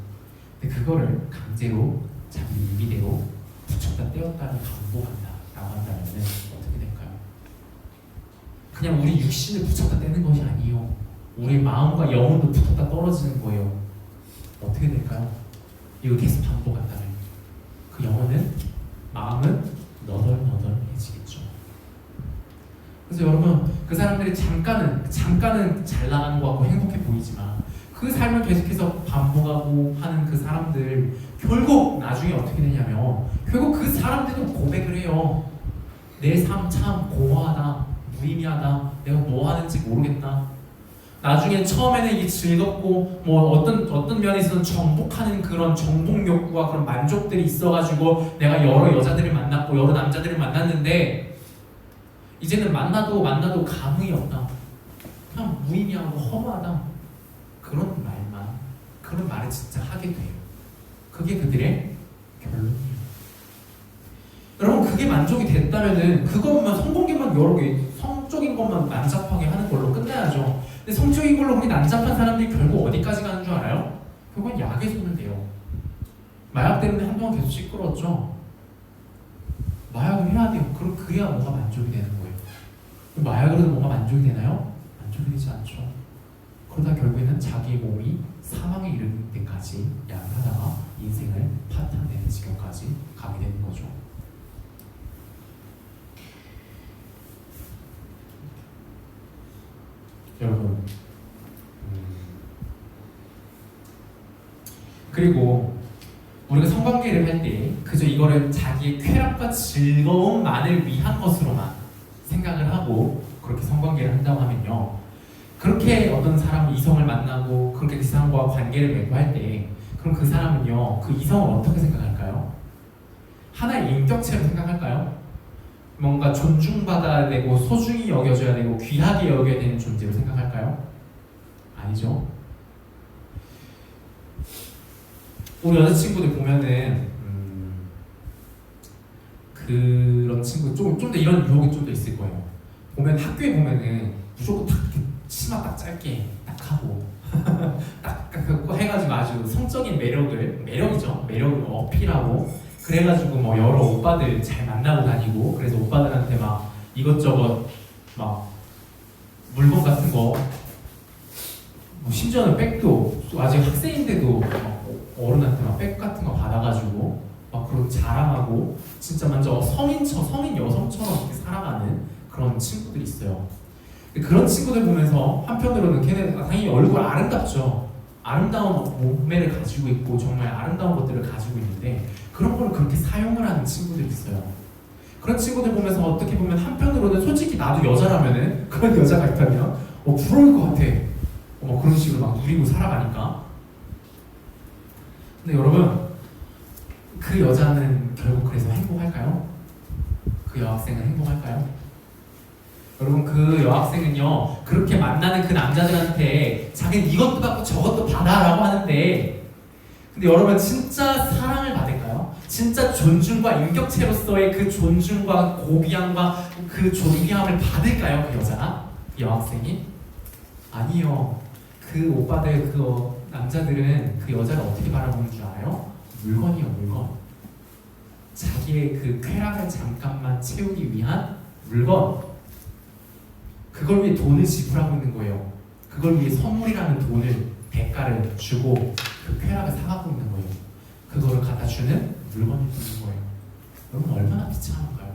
Speaker 1: 근데 그거를 강제로 자기 임의대로 붙였다 떼었다를 반복한다라고 한다면 어떻게 될까요? 그냥 우리 육신을 붙였다 떼는 것이 아니에요. 우리 마음과 영혼도 붙었다 떨어지는 거예요. 어떻게 될까요? 이거 계속 반복한다면 그 영혼은, 마음은 너덜너덜해지겠죠. 그래서 여러분, 그 사람들이 잠깐은 잘 나가는 것 같고 행복해 보이지만 그 삶을 계속해서 반복하고 하는 그 사람들, 결국 나중에 어떻게 되냐면 결국 그 사람들도 고백을 해요. 내 삶 참 공허하다, 무의미하다, 내가 뭐 하는지 모르겠다. 나중에 처음에는 이게 즐겁고 어떤 면에서는 정복하는 그런 정복 욕구와 그런 만족들이 있어가지고 내가 여러 여자들을 만났고 여러 남자들을 만났는데 이제는 만나도 감흥이 없다. 그냥 무의미하고 허무하다. 그런 말을 진짜 하게 돼요. 그게 그들의 결론이에요. 여러분, 그게 만족이 됐다면은 그것만, 성공기만 여러 개, 성적인 것만 난잡하게 하는 걸로 끝나야죠. 근데 성적인 걸로 그렇게 난잡한 사람들이 결국 어디까지 가는 줄 알아요? 결국은 약에 손을 대요. 마약 때문에 한동안 계속 시끄러웠죠. 마약을 해야 돼요. 그럼 그래야 뭐가 만족이 되는 거예요. 마약으로도 뭐가 만족이 되나요? 만족이 되지 않죠. 그러다 결국에는 자기의 몸이 사망에 이르는 때까지 약을 하다가 인생을 파탄내는 지경까지 가게 되는 거죠. 여러분, 그리고 우리가 성관계를 할 때 그저 이거를 자기의 쾌락과 즐거움만을 위한 것으로만 생각을 하고 그렇게 성관계를 한다고 하면요, 그렇게 어떤 사람은 이성을 만나고 그렇게 그 사람과 관계를 맺고 할 때 그럼 그 사람은요, 그 이성을 어떻게 생각할까요? 하나의 인격체로 생각할까요? 뭔가 존중받아야 되고 소중히 여겨져야 되고 귀하게 여겨야 되는 존재로 생각할까요? 아니죠. 우리 여자친구들 보면은 그런 친구 좀 더 이런 유혹이 좀 더 있을 거예요. 보면 학교에 보면은 무조건 딱 치마 딱 짧게 딱 하고 딱 그거 해가지고 아주 성적인 매력이죠. 매력을 어필하고 그래가지고 여러 오빠들 잘 만나고 다니고, 그래서 오빠들한테 막 이것저것 막 물건 같은 거, 심지어는 백도 아직 학생인데도 어른한테 막 백 같은 거 받아가지고 막 그런 자랑하고 진짜 완전 성인 여성처럼 이렇게 살아가는 그런 친구들이 있어요. 그런 친구들 보면서 한편으로는 걔네 당연히 얼굴 아름답죠. 아름다운 몸매를 가지고 있고 정말 아름다운 것들을 가지고 있는데 그런 걸 그렇게 사용을 하는 친구들이 있어요. 그런 친구들 보면서 어떻게 보면 한편으로는 솔직히 나도 여자라면은 그런 여자가 있다면 부러울 것 같아. 그런 식으로 막 누리고 살아가니까. 근데 여러분, 그 여자는 결국 그래서 행복할까요? 그 여학생은 행복할까요? 여러분, 그 여학생은요, 그렇게 만나는 그 남자들한테 자기는 이것도 받고 저것도 받아라고 하는데, 근데 여러분, 진짜 사랑을 받을까요? 진짜 존중과 인격체로서의 그 존중과 고귀함과 그 존귀함을 받을까요? 그 여자가? 그 여학생이? 아니요. 그 오빠들, 그 남자들은 그 여자를 어떻게 바라보는 줄 알아요? 물건이요, 물건. 자기의 그 쾌락을 잠깐만 채우기 위한 물건. 그걸 위해 돈을 지불하고 있는 거예요. 그걸 위해 선물이라는 돈을, 대가를 주고 그 쾌락을 사가고 있는 거예요. 그거를 갖다 주는 물건이 되는 거예요. 여러분, 얼마나 비참한가요?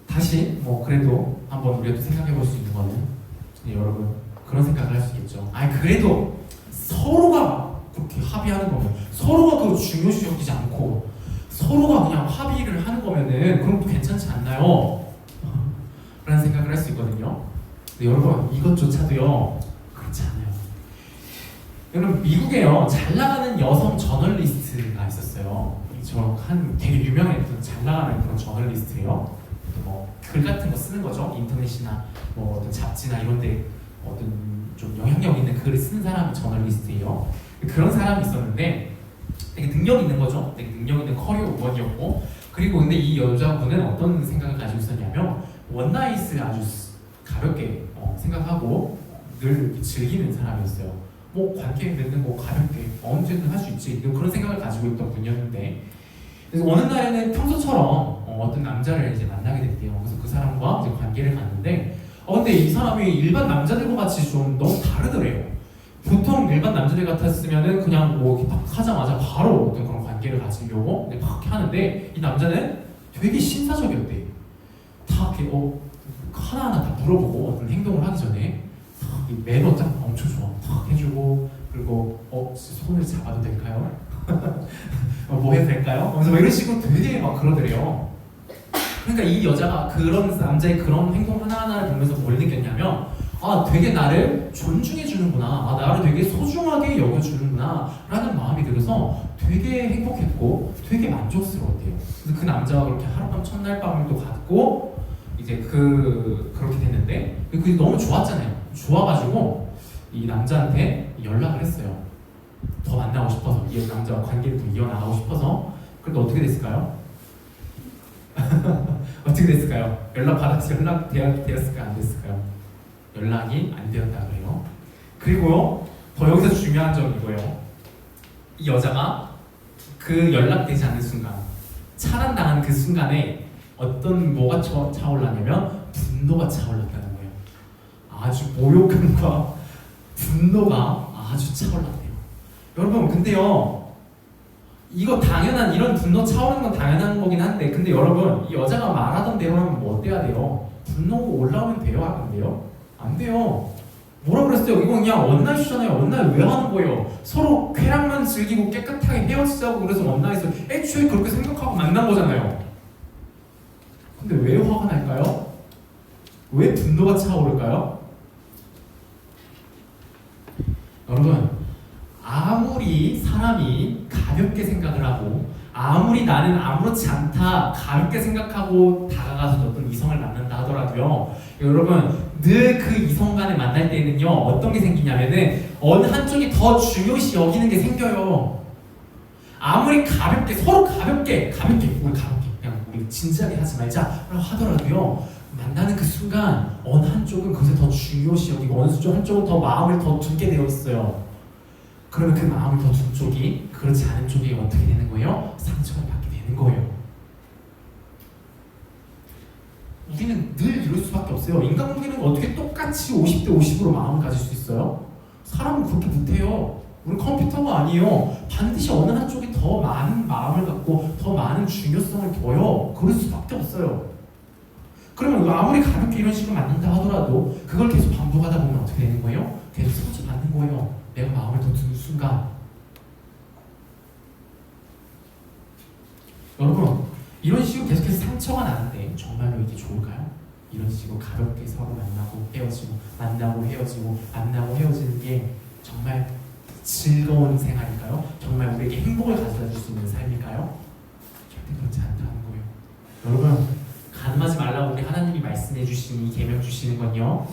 Speaker 1: 다시 그래도 한번 우리가 또 생각해 볼 수 있는 거는, 여러분, 그런 생각을 할 수 있겠죠. 그래도 서로가 그렇게 합의하는 거면, 서로가 그걸 중요시 여기지 않고 서로가 그냥 합의를 하는 거면은 그럼 또 괜찮지 않나요? 라는 생각을 할 수 있거든요. 근데 여러분 이것조차도요 그렇지 않아요. 여러분 미국에요 잘 나가는 여성 저널리스트가 있었어요. 저 한 되게 유명했던 잘 나가는 그런 저널리스트예요. 뭐 글 같은 거 쓰는 거죠. 인터넷이나 뭐 어떤 잡지나 이런데 어떤 좀 영향력 있는 글을 쓰는 사람이 저널리스트예요. 그런 사람이 있었는데 되게 능력 있는 거죠. 되게 능력 있는 커리어 우먼이었고, 그리고 근데 이 여자분은 어떤 생각을 가지고 있었냐면 원나잇을 아주 가볍게 생각하고 늘 즐기는 사람이었어요. 뭐 관계 맺는 거 가볍게 언제든 할 수 있지 그런 생각을 가지고 있던 분이었는데, 그래서 어느 날에는 평소처럼 어떤 남자를 이제 만나게 됐대요. 그래서 그 사람과 이제 관계를 갖는데 근데 이 사람이 일반 남자들과 같이 좀 너무 다르더래요. 보통 일반 남자들 같았으면은 그냥 뭐 이렇게 딱 하자마자 바로 어떤 그런 관계를 가지려고 막 하는데 이 남자는 되게 신사적이었대. 다 이렇게 하나하나 다 물어보고 어떤 행동을 하기 전에 이 매너 딱 엄청 좋아. 탁 해주고, 그리고 손을 잡아도 될까요? 뭐 해도 될까요? 그래서 뭐 이런 식으로 되게 막 그러더래요. 그러니까 이 여자가 그런 남자의 그런 행동 하나하나를 보면서 뭘 느꼈냐면 되게 나를 존중해 주는구나, 나를 되게 소중하게 여겨주는구나 라는 마음이 들어서 되게 행복했고 되게 만족스러웠대요. 그래서 그 남자가 그렇게 하룻밤 첫날 밤을 또 갖고 이제 그렇게 됐는데 그게 너무 좋았잖아요. 좋아가지고 이 남자한테 연락을 했어요. 더 만나고 싶어서, 이 남자와 관계를 더 이어나가고 싶어서. 그런데 어떻게 됐을까요? 어떻게 됐을까요? 연락되었을까요? 안 됐을까요? 연락이 안 되었다 그래요. 그리고요, 더 여기서 중요한 점이 이거예요. 이 여자가 그 연락되지 않는 순간, 차단당한 그 순간에 뭐가 차올랐냐면 분노가 차올랐다는 거예요. 아주 모욕감과 분노가 아주 차올랐대요. 여러분, 근데요, 이거 당연한, 이런 분노 차오르는 건 당연한 거긴 한데, 근데 여러분, 이 여자가 말하던 대로 하면 뭐 어때야 돼요? 분노가 올라오면 돼요? 안 돼요? 안 돼요. 뭐라 그랬어요? 이건 그냥 원나잇이잖아요. 원나잇 왜 하는 거예요? 서로 쾌락만 즐기고 깨끗하게 헤어지자고 그래서 원나잇을 애초에 그렇게 생각하고 만난 거잖아요. 근데 왜 화가 날까요? 왜 분노가 차오를까요? 여러분, 아무리 사람이 가볍게 생각을 하고 아무리 나는 아무렇지 않다 가볍게 생각하고 다가가서 어떤 이성을 만난다 하더라도요, 여러분 늘 그 이성 간에 만날 때는요 어떤 게 생기냐면은 어느 한쪽이 더 중요시 여기는 게 생겨요. 아무리 가볍게, 서로 가볍게 그냥 우리 진지하게 하지 말자 하더라도요, 만나는 그 순간 어느 한쪽은 그것을 더 중요시 여기고 어느 한쪽은 더 마음을 더 두게 되어 있어요. 그러면 그 마음을 더 둔 쪽이 그렇지 않은 쪽이 어떻게 되는 거예요? 상처를 받게 되는 거예요. 우리는 늘 이럴 수밖에 없어요. 인간관계는 어떻게 똑같이 50대 50으로 마음을 가질 수 있어요? 사람은 그렇게 못해요. 우리 컴퓨터가 아니에요. 반드시 어느 한쪽이 더 많은 마음을 갖고 더 많은 중요성을 둬요. 그럴 수밖에 없어요. 그러면 아무리 가볍게 이런 식으로 만난다 하더라도 그걸 계속 반복하다 보면 어떻게 되는 거예요? 계속 상처받는 거예요. 내가 마음을 더 두는 순간. 여러분, 이런 식으로 계속해서 상처가 나는데 정말로 이게 좋을까요? 이런 식으로 가볍게 서로 만나고 헤어지고 만나고 헤어지고 만나고 헤어지는 게 정말 즐거운 생활일까요? 정말 우리에게 행복을 가져다 줄 수 있는 삶일까요? 절대 그렇지 않다는 거예요. 여러분, 가늠하지 말라고 우리 하나님이 말씀해 주시는 이 계명 주시는 건요,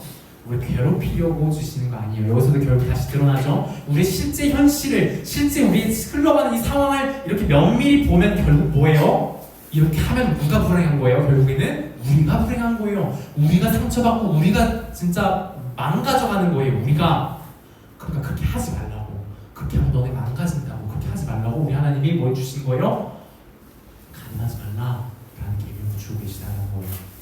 Speaker 1: 우리 괴롭히려고 주시는 거 아니에요. 여기서도 결국 다시 드러나죠. 우리 실제 현실을, 실제 우리 흘러가는 이 상황을 이렇게 면밀히 보면 결국 뭐예요? 이렇게 하면 누가 불행한 거예요? 결국에는 우리가 불행한 거예요. 우리가 상처받고 우리가 진짜 망가져가는 거예요. 우리가. 그러니까 그렇게 하지 말라고. 그렇게 하면 너네 망가진다고. 그렇게 하지 말라고 우리 하나님이 뭘 주신 거예요? 가늠하지 말라 라는 계명을 주고 계시다는 거예요.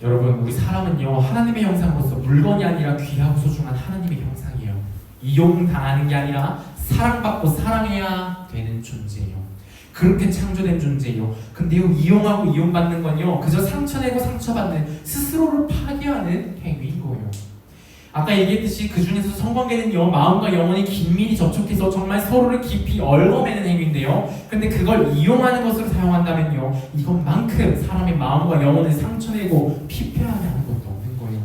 Speaker 1: 여러분, 우리 사람은요 하나님의 형상으로서 물건이 아니라 귀하고 소중한 하나님의 형상이에요. 이용당하는 게 아니라 사랑받고 사랑해야 되는 존재예요. 그렇게 창조된 존재예요. 근데요, 이용하고 이용받는 건요 그저 상처내고 상처받는, 스스로를 파괴하는 행위인 거예요. 아까 얘기했듯이 그 중에서 성관계는요 마음과 영혼이 긴밀히 접촉해 계속해서 정말 서로를 깊이 얽어매는 행위인데요. 근데 그걸 이용하는 것으로 사용한다면요, 이것만큼 사람의 마음과 영혼을 상처내고 피폐하게 하는 것도 없는 거예요.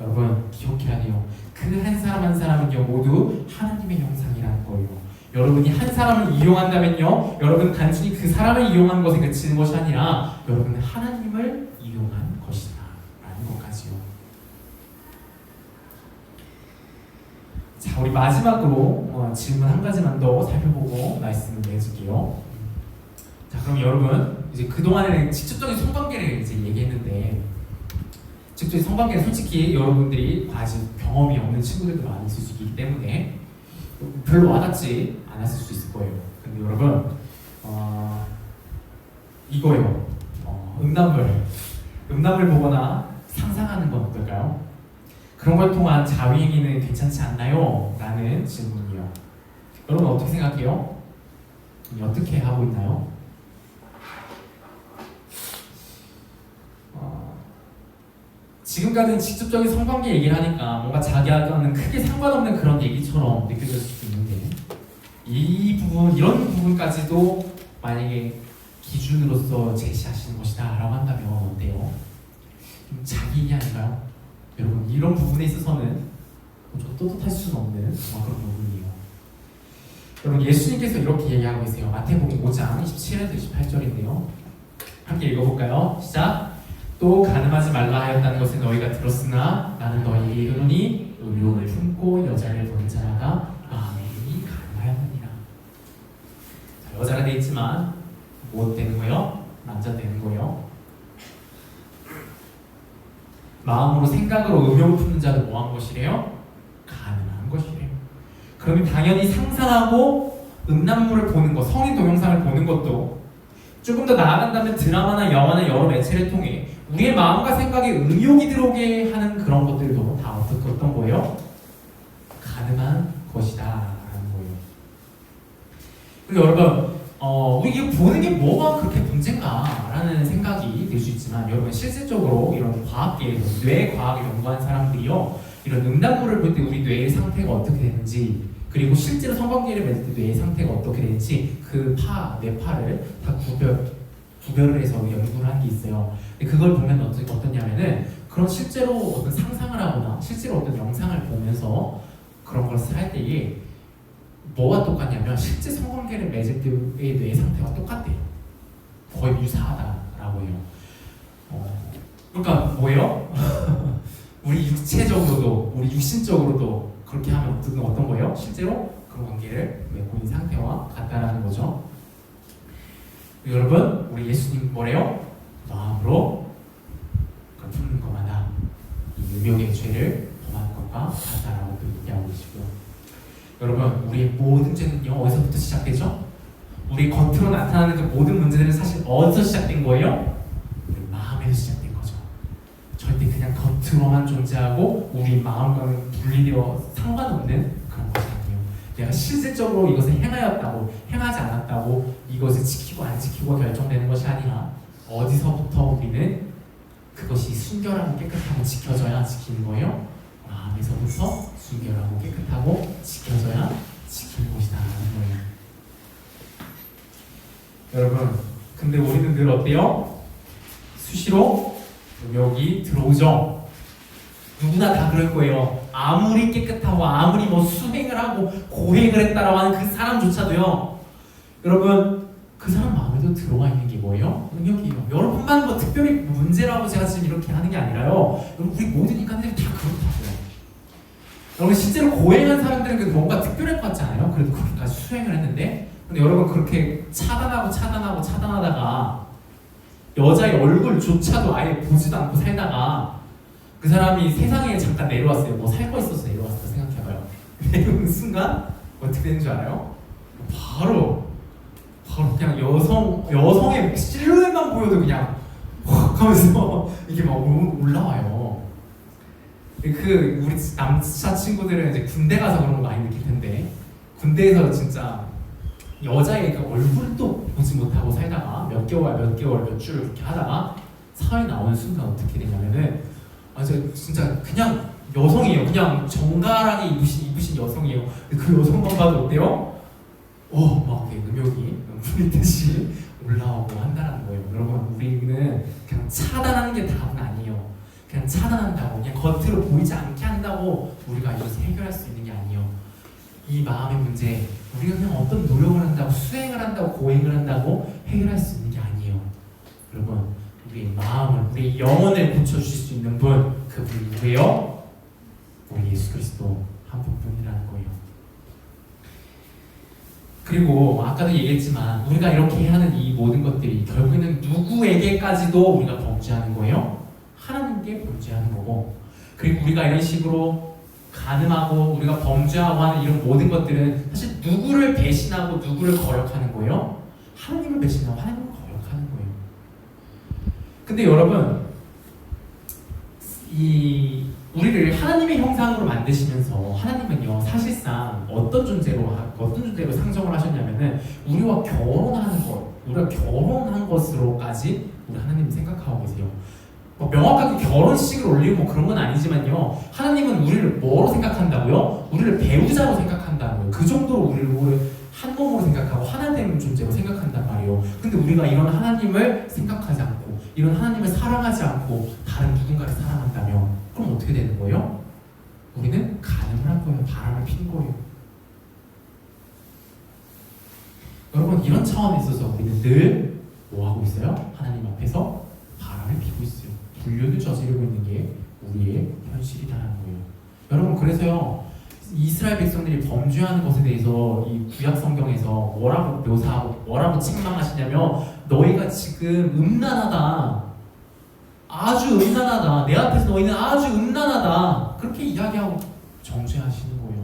Speaker 1: 여러분 기억해야 돼요. 그 한 사람 한 사람은요 모두 하나님의 형상이라는 거예요. 여러분이 한 사람을 이용한다면요, 여러분 단순히 그 사람을 이용한 것에 그치는 것이 아니라 여러분은 하나님을 이용한 것이다 라는 것까지요. 자, 우리 마지막으로 질문 한 가지만 더 살펴보고 말씀을 맺을게요. 자, 그럼 여러분 이제 그동안에는 직접적인 성관계를 이제 얘기했는데, 직접적인 성관계는 솔직히 여러분들이 아직 경험이 없는 친구들도 많이 있을 수 있기 때문에 별로 와닿지 않았을 수 있을 거예요. 근데 여러분 이거예요. 음란물 보거나 상상하는 건 어떨까요? 그런 걸 통한 자위행위는 괜찮지 않나요? 라는 질문이요. 여러분 어떻게 생각해요? 어떻게 하고 있나요? 지금까지는 직접적인 성관계 얘기를 하니까 뭔가 자기와는 크게 상관없는 그런 얘기처럼 느껴질 수도 있는데, 이런 부분까지도 만약에 기준으로서 제시하시는 것이다 라고 한다면 어때요? 좀 자기 얘기 아닌가요? 여러분 이런 부분에 있어서는 좀 떳떳할 수는 없는 그런 부분이에요. 여러분 예수님께서 이렇게 얘기하고 계세요. 마태복음 5장 27에서 28절인데요. 함께 읽어볼까요? 시작! 또 가늠하지 말라 하였다는 것을 너희가 들었으나 나는 너희에게 이르노니 의욕을 품고 여자를 보는 자마다 마음에 이미 가늠하였느니라. 여자가 되어 있지만 뭐 되는 거예요? 남자 되는 거예요. 마음으로 생각으로 의욕을 품는 자를 뭐한 것이래요? 가늠한 것이래요. 그러면 당연히 상상하고 음란물을 보는 것, 성인 동영상을 보는 것도, 조금 더 나아간다면 드라마나 영화나 여러 매체를 통해 우리의 마음과 생각에 음욕이 들어오게 하는 그런 것들도 다 어떤 거예요? 가늠한 것이다 라는 거예요. 그리고 여러분 우리 이거 보는 게 뭐가 그렇게 문제인가 라는 생각이 들 수 있지만, 여러분 실질적으로 이런 과학계에서 뇌 과학을 연구한 사람들이요, 이런 음란물을 볼 때 우리 뇌의 상태가 어떻게 되는지, 그리고 실제로 성관계를 맺을 때 뇌의 상태가 어떻게 되는지 그 뇌파를 다 구별을 해서 연구를 한 게 있어요. 근데 그걸 보면 어떠냐면은, 그런 실제로 어떤 상상을 하거나 실제로 어떤 영상을 보면서 그런 걸 할 때에 뭐가 똑같냐면 실제 성관계를 맺을 때의 뇌 상태가 똑같대요. 거의 유사하다라고 해요. 그러니까 뭐예요? 우리 육체적으로도 우리 육신적으로도 그렇게 하면 어떤 거예요? 실제로 그런 관계를 맺고 있는 상태와 같다라는 거죠. 여러분 우리 예수님 뭐래요? 마음으로 품는 것마다 이 유명의 죄를 범하는 것과 같다라고 얘기하고 계시고요. 여러분 우리의 모든 죄는요 어디서부터 시작되죠? 우리 겉으로 나타나는 그 모든 문제들은 사실 어디서 시작된 거예요? 우리 마음에서 시작된 거죠. 절대 그냥 겉으로만 존재하고 우리 마음과는 분리되어 상관없는 그런 것이 아니에요. 내가 실질적으로 이것을 행하였다고 행하지 않았다고 이것을 지키고 안 지키고 결정되는 것이 아니라, 어디서부터 우리는 그것이 순결하고 깨끗하고 지켜져야 지키는 거예요? 마음에서부터 순결하고 깨끗하고 지켜져야 지키는 것이다 라는 거예요. 여러분 근데 우리는 늘 어때요? 수시로 음욕이 들어오죠. 누구나 다 그럴 거예요. 아무리 깨끗하고 아무리 뭐 수행을 하고 고행을 했다라고 하는 그 사람조차도요, 여러분 그 사람 마음에도 들어와 있는 게 뭐예요? 음욕이에요. 여러분만 뭐 특별히 문제라고 제가 지금 이렇게 하는 게 아니라요, 여러분 우리 모든 인간들이 다 그렇다고요. 여러분 실제로 고행한 사람들은 뭔가 특별할 것 같지 않아요? 그래도 그렇게까지 수행을 했는데. 근데 여러분 그렇게 차단하다가 여자의 얼굴조차도 아예 보지도 않고 살다가 그 사람이 세상에 잠깐 내려왔어요. 뭐 살 거 있어서 내려왔다 생각해봐요. 내려오는 순간 어떻게 되는 줄 알아요? 바로 그냥 여성의 실루엣만 보여도 그냥 확 하면서 이게 막 올라와요. 그 우리 남자 친구들은 이제 군대 가서 그런 거 많이 느낄 텐데, 군대에서 진짜 여자의 그 얼굴도 보지 못하고 살다가 몇 개월 몇 주 그렇게 하다가 사회 나오는 순간 어떻게 되냐면은 진짜 그냥 여성이에요. 그냥 정갈하게 입으신 여성이에요. 그 여성만 봐도 어때요? 막 음욕이 물듯이 올라오고 한다는 거예요. 여러분, 우리는 그냥 차단하는 게 답은 아니에요. 그냥 차단한다고, 그냥 겉으로 보이지 않게 한다고 우리가 이것을 해결할 수 있는 게 아니에요. 이 마음의 문제, 우리가 그냥 어떤 노력을 한다고, 수행을 한다고, 고행을 한다고 해결할 수 있는 게 아니에요. 여러분, 우리의 마음을, 우리의 영혼을 고쳐주실 수 있는 분, 그분이 누구예요? 우리 예수 그리스도 한 분뿐이라는 거예요. 그리고 아까도 얘기했지만 우리가 이렇게 하는 이 모든 것들이 결국에는 누구에게까지도 우리가 범죄하는 거예요? 하나님께 범죄하는 거고, 그리고 우리가 이런 식으로 간음하고 우리가 범죄하고 하는 이런 모든 것들은 사실 누구를 배신하고 누구를 거역하는 거예요? 하나님을 배신하고 하나님을 거역하는 거예요. 근데 여러분, 우리를 하나님의 형상으로 만드시면서 하나님은요, 사실상 어떤 존재로 상정을 하셨냐면은 우리와 결혼한 것으로까지 우리 하나님이 생각하고 계세요. 명확하게 결혼식을 올리고 그런 건 아니지만요, 하나님은 우리를 뭐로 생각한다고요? 우리를 배우자로 생각한다고요. 그 정도로 우리를 한 몸으로 생각하고 하나 되는 존재로 생각한단 말이에요. 근데 우리가 이런 하나님을 생각하지 않고, 이런 하나님을 사랑하지 않고 다른 누군가를 사랑한다면 그럼 어떻게 되는 거예요? 우리는 간음을 한 거예요. 바람을 핀 거예요. 여러분, 이런 차원에 있어서 우리는 늘 뭐하고 있어요? 하나님 앞에서 바람을 피고 있어요. 불륜을 저지르고 있는 게 우리의 현실이라는 거예요. 여러분, 그래서요, 이스라엘 백성들이 범죄하는 것에 대해서 이 구약 성경에서 뭐라고 묘사하고 뭐라고 책망하시냐면, 너희가 지금 음란하다, 아주 음란하다, 내 앞에서 너희는 아주 음란하다, 그렇게 이야기하고 정죄하시는 거예요.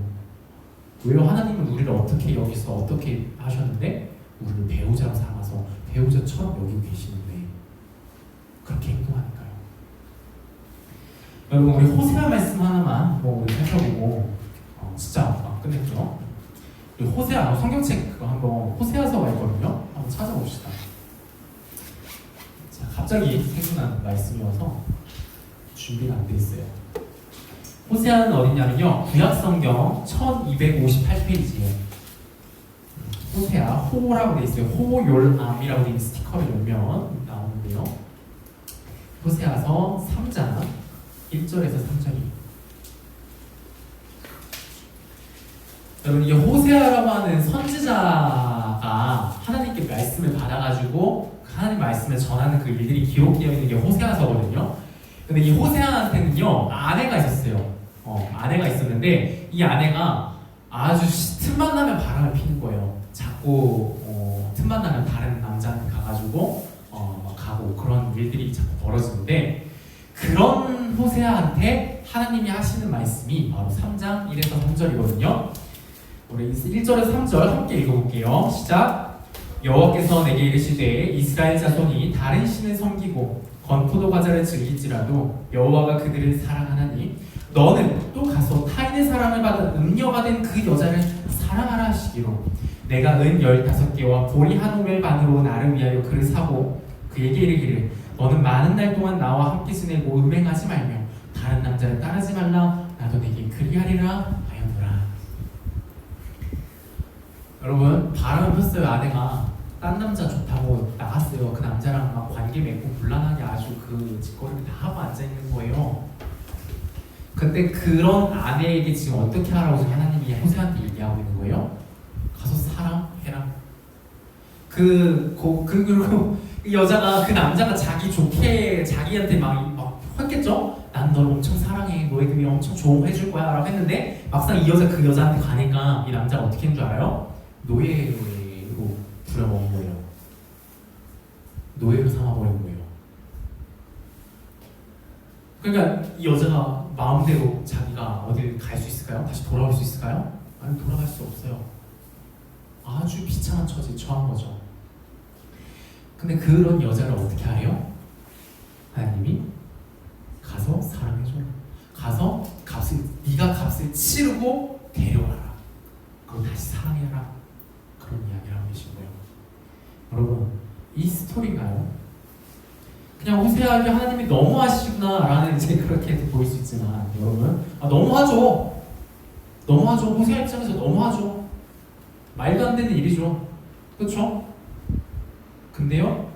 Speaker 1: 왜요? 하나님은 우리를 어떻게 여기서 어떻게 하셨는데 우리를 배우자로 삼아서 배우자처럼 여기고 계시는데 그렇게 행동하니까요. 여러분, 우리 호세아 말씀 하나만 우리 살펴보고 진짜 끝냈죠. 우리 호세아 성경책 그거 한번 호세아서가 있거든요. 한번 찾아봅시다. 자, 갑자기 생각난 말씀이어서 준비가 안 돼 있어요. 호세아는 어디냐면요, 구약성경 1258페이지에 호세아, 호라고 돼 있어요. 호요람이라고 돼 있는 스티커를 열면 나오는데요. 호세아서 3장 1절에서 3절이. 여러분, 이 호세아라고 하는 선지자가 하나님께 말씀을 받아가지고 하나님 말씀을 전하는 그 일들이 기록되어 있는 게 호세아서거든요. 근데 이 호세아한테는요, 아내가 있었어요. 아내가 있었는데 이 아내가 아주 틈만 나면 바람을 피는 거예요. 자꾸 틈만 나면 다른 남자한테 가가지고 막 가고 그런 일들이 자꾸 벌어지는데, 그런 호세아한테 하나님이 하시는 말씀이 바로 3장 1에서 3절이거든요. 우리 1절에서 3절 함께 읽어볼게요. 시작. 여호와께서 내게 이르시되 이스라엘 자손이 다른 신을 섬기고 건포도 과자를 즐길지라도 여호와가 그들을 사랑하나니 너는 또 가서 타인의 사랑을 받아 음녀가 된 그 여자를 사랑하라 하시기로, 내가 은 15개와 보리 한 오멜 반으로 나를 위하여 그를 사고 그에게 이르기를 너는 많은 날 동안 나와 함께 지내고 음행하지 말며 다른 남자를 따르지 말라, 나도 내게 그리하리라 하였노라. 여러분, 바람을 폈어요. 아내가 딴 남자 좋다고 나갔어요. 그 남자랑 막 관계 맺고 곤란하게 아주 그 짓거리를 다 하고 앉아있는 거예요. 근데 그런 아내에게 지금 어떻게 하라고 지금 하나님이 호세아한테 얘기하고 있는 거예요? 가서 사랑해라. 그리고 그 여자가, 그 남자가 자기 좋게 자기한테 막 했겠죠? 난 널 엄청 사랑해, 너에게 엄청 좋아해줄 거야 라고 했는데, 막상 이 여자 그 여자한테 가니까 이 남자가 어떻게 했는 줄 알아요? 노예로 부려먹은 거예요. 노예로 삼아버린 거예요. 그러니까 이 여자가 마음대로 자기가 어딜 갈 수 있을까요? 다시 돌아올 수 있을까요? 아니, 돌아갈 수 없어요. 아주 비참한 처지에 처한 거죠. 근데 그런 여자를 어떻게 하래요? 하나님이 가서 사랑해줘. 가서 네가 값을 치르고 데려와라. 그리고 다시 사랑해라. 그런 이야기를 하고 계신 거예요. 여러분, 이 스토리가요, 그냥 호세아에게 하나님이 너무하시구나라는 이제 그렇게 보일 수 있지만 여러분 너무하죠. 너무하죠. 호세아 입장에서 너무하죠. 말도 안 되는 일이죠. 그렇죠? 근데요,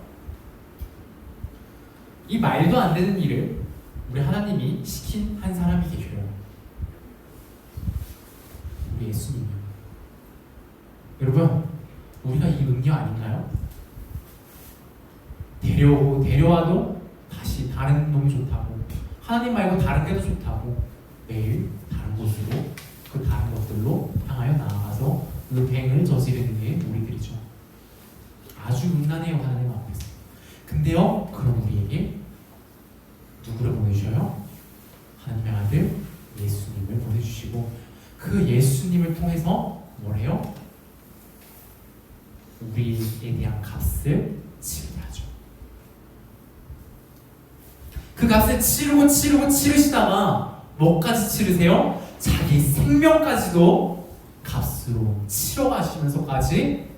Speaker 1: 이 말도 안 되는 일을 우리 하나님이 시킨 한 사람이 계셔요. 우리 예수님이요. 여러분, 우리가 이 응녀 아닌가요? 데려와도 다시 다른 놈이 좋다고, 하나님 말고 다른 게 더 좋다고 매일 다른 곳으로, 그 다른 것들로 향하여 나아가서 의행을 저지르는 게 우리들이죠. 아주 음란해요, 하나님 앞에서. 근데요, 그런 우리에게 누구를 보내주셔요? 하나님의 아들 예수님을 보내주시고, 그 예수님을 통해서 뭘 해요? 우리에 대한 값을 치르하죠. 그 값을 치르시다가 뭐까지 치르세요? 자기 생명까지도 값으로 치러가시면서까지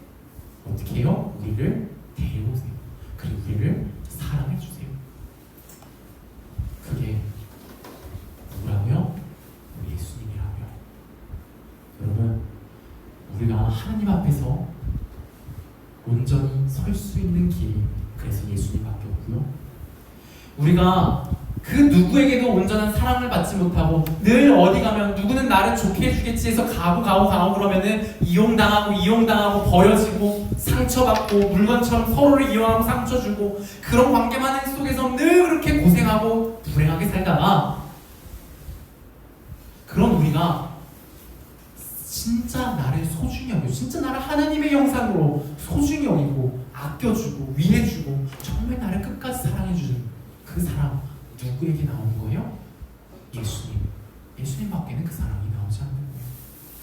Speaker 1: 어떻게 해요? 우리를 데려오세요. 그리고 우리를 사랑해주세요. 그게 누구라고요? 우리 예수님이라고요. 여러분, 우리가 하나님 앞에서 온전히 설 수 있는 길이 그래서 예수님밖에 없고요. 우리가 그 누구에게도 온전한 사랑을 받지 못하고 늘 어디 가면 누구는 나를 좋게 해주겠지 해서 가고 그러면은 이용당하고 버려지고 상처받고 물건처럼 서로를 이용하고 상처 주고 그런 관계만 속에서 늘 그렇게 고생하고 불행하게 살다가, 그런 우리가 진짜 나를 소중히 여기고 진짜 나를 하나님의 형상으로 소중히 여기고 아껴주고 위해주고 정말 나를 끝까지 사랑해주는 그 사람, 누구에게 나오는 거예요? 예수님밖에는 그 사랑이 나오지 않는 거예요.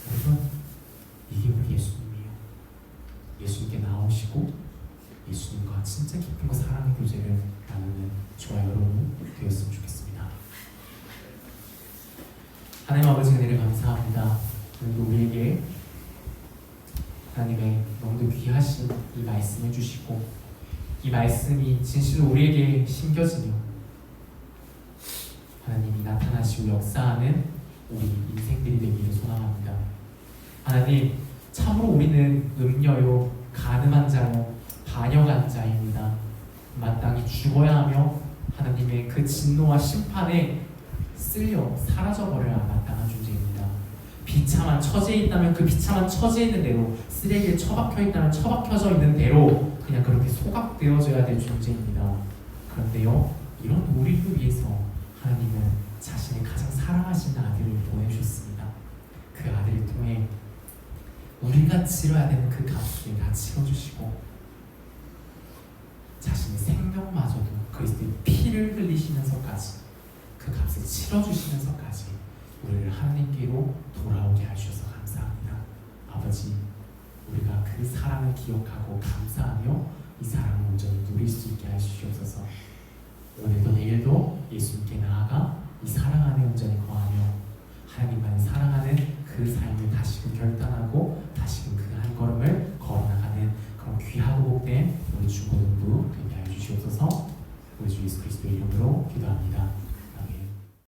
Speaker 1: 여러분, 이게 우리 예수님이에요. 예수님께 나오시고 예수님과 진짜 깊은 그 사랑의 교제를 나누는 저와 여러분 되었으면 좋겠습니다. 하나님 아버지 은혜를 감사합니다. 오늘도 우리에게 하나님의 너무도 귀하신 이 말씀을 주시고, 이 말씀이 진실로 우리에게 심겨지며 하나님이 나타나시고 역사하는 우리 인생들이 되기를 소망합니다. 하나님, 참으로 우리는 음녀요, 가늠한 자요, 반역한 자입니다. 마땅히 죽어야 하며 하나님의 그 진노와 심판에 쓸려 사라져버려야 마땅한 존재입니다. 비참한 처지에 있다면 그 비참한 처지에 있는 대로, 쓰레기에 처박혀 있다면 처박혀져 있는 대로 그냥 그렇게 소각되어져야 될 존재입니다. 그런데요, 이런 우리를 위해서 하나님은 자신의 가장 사랑하신 아들을 보내주셨습니다. 그 아들을 통해 우리가 치러야 되는 그 값을 다 치러주시고, 자신의 생명마저도 그리스도의 피를 흘리시면서까지 그 값을 치러주시면서까지 우리를 하나님께로 돌아오게 하셔서 감사합니다. 아버지, 우리가 그 사랑을 기억하고 감사하며 이 사랑을 온전히 누릴 수 있게 하시옵소서. 오늘도 내일도 예수님께 나아가 이 사랑 안에 온전히 거하며 하나님만 사랑하는 그 삶을 다시금 결단하고 다시금 그 한 걸음을 걸어나가는 그런 귀하고 복된 우리 주 모든도 되게 하여 주시옵소서. 우리 주 예수 그리스도의 이름으로 기도합니다.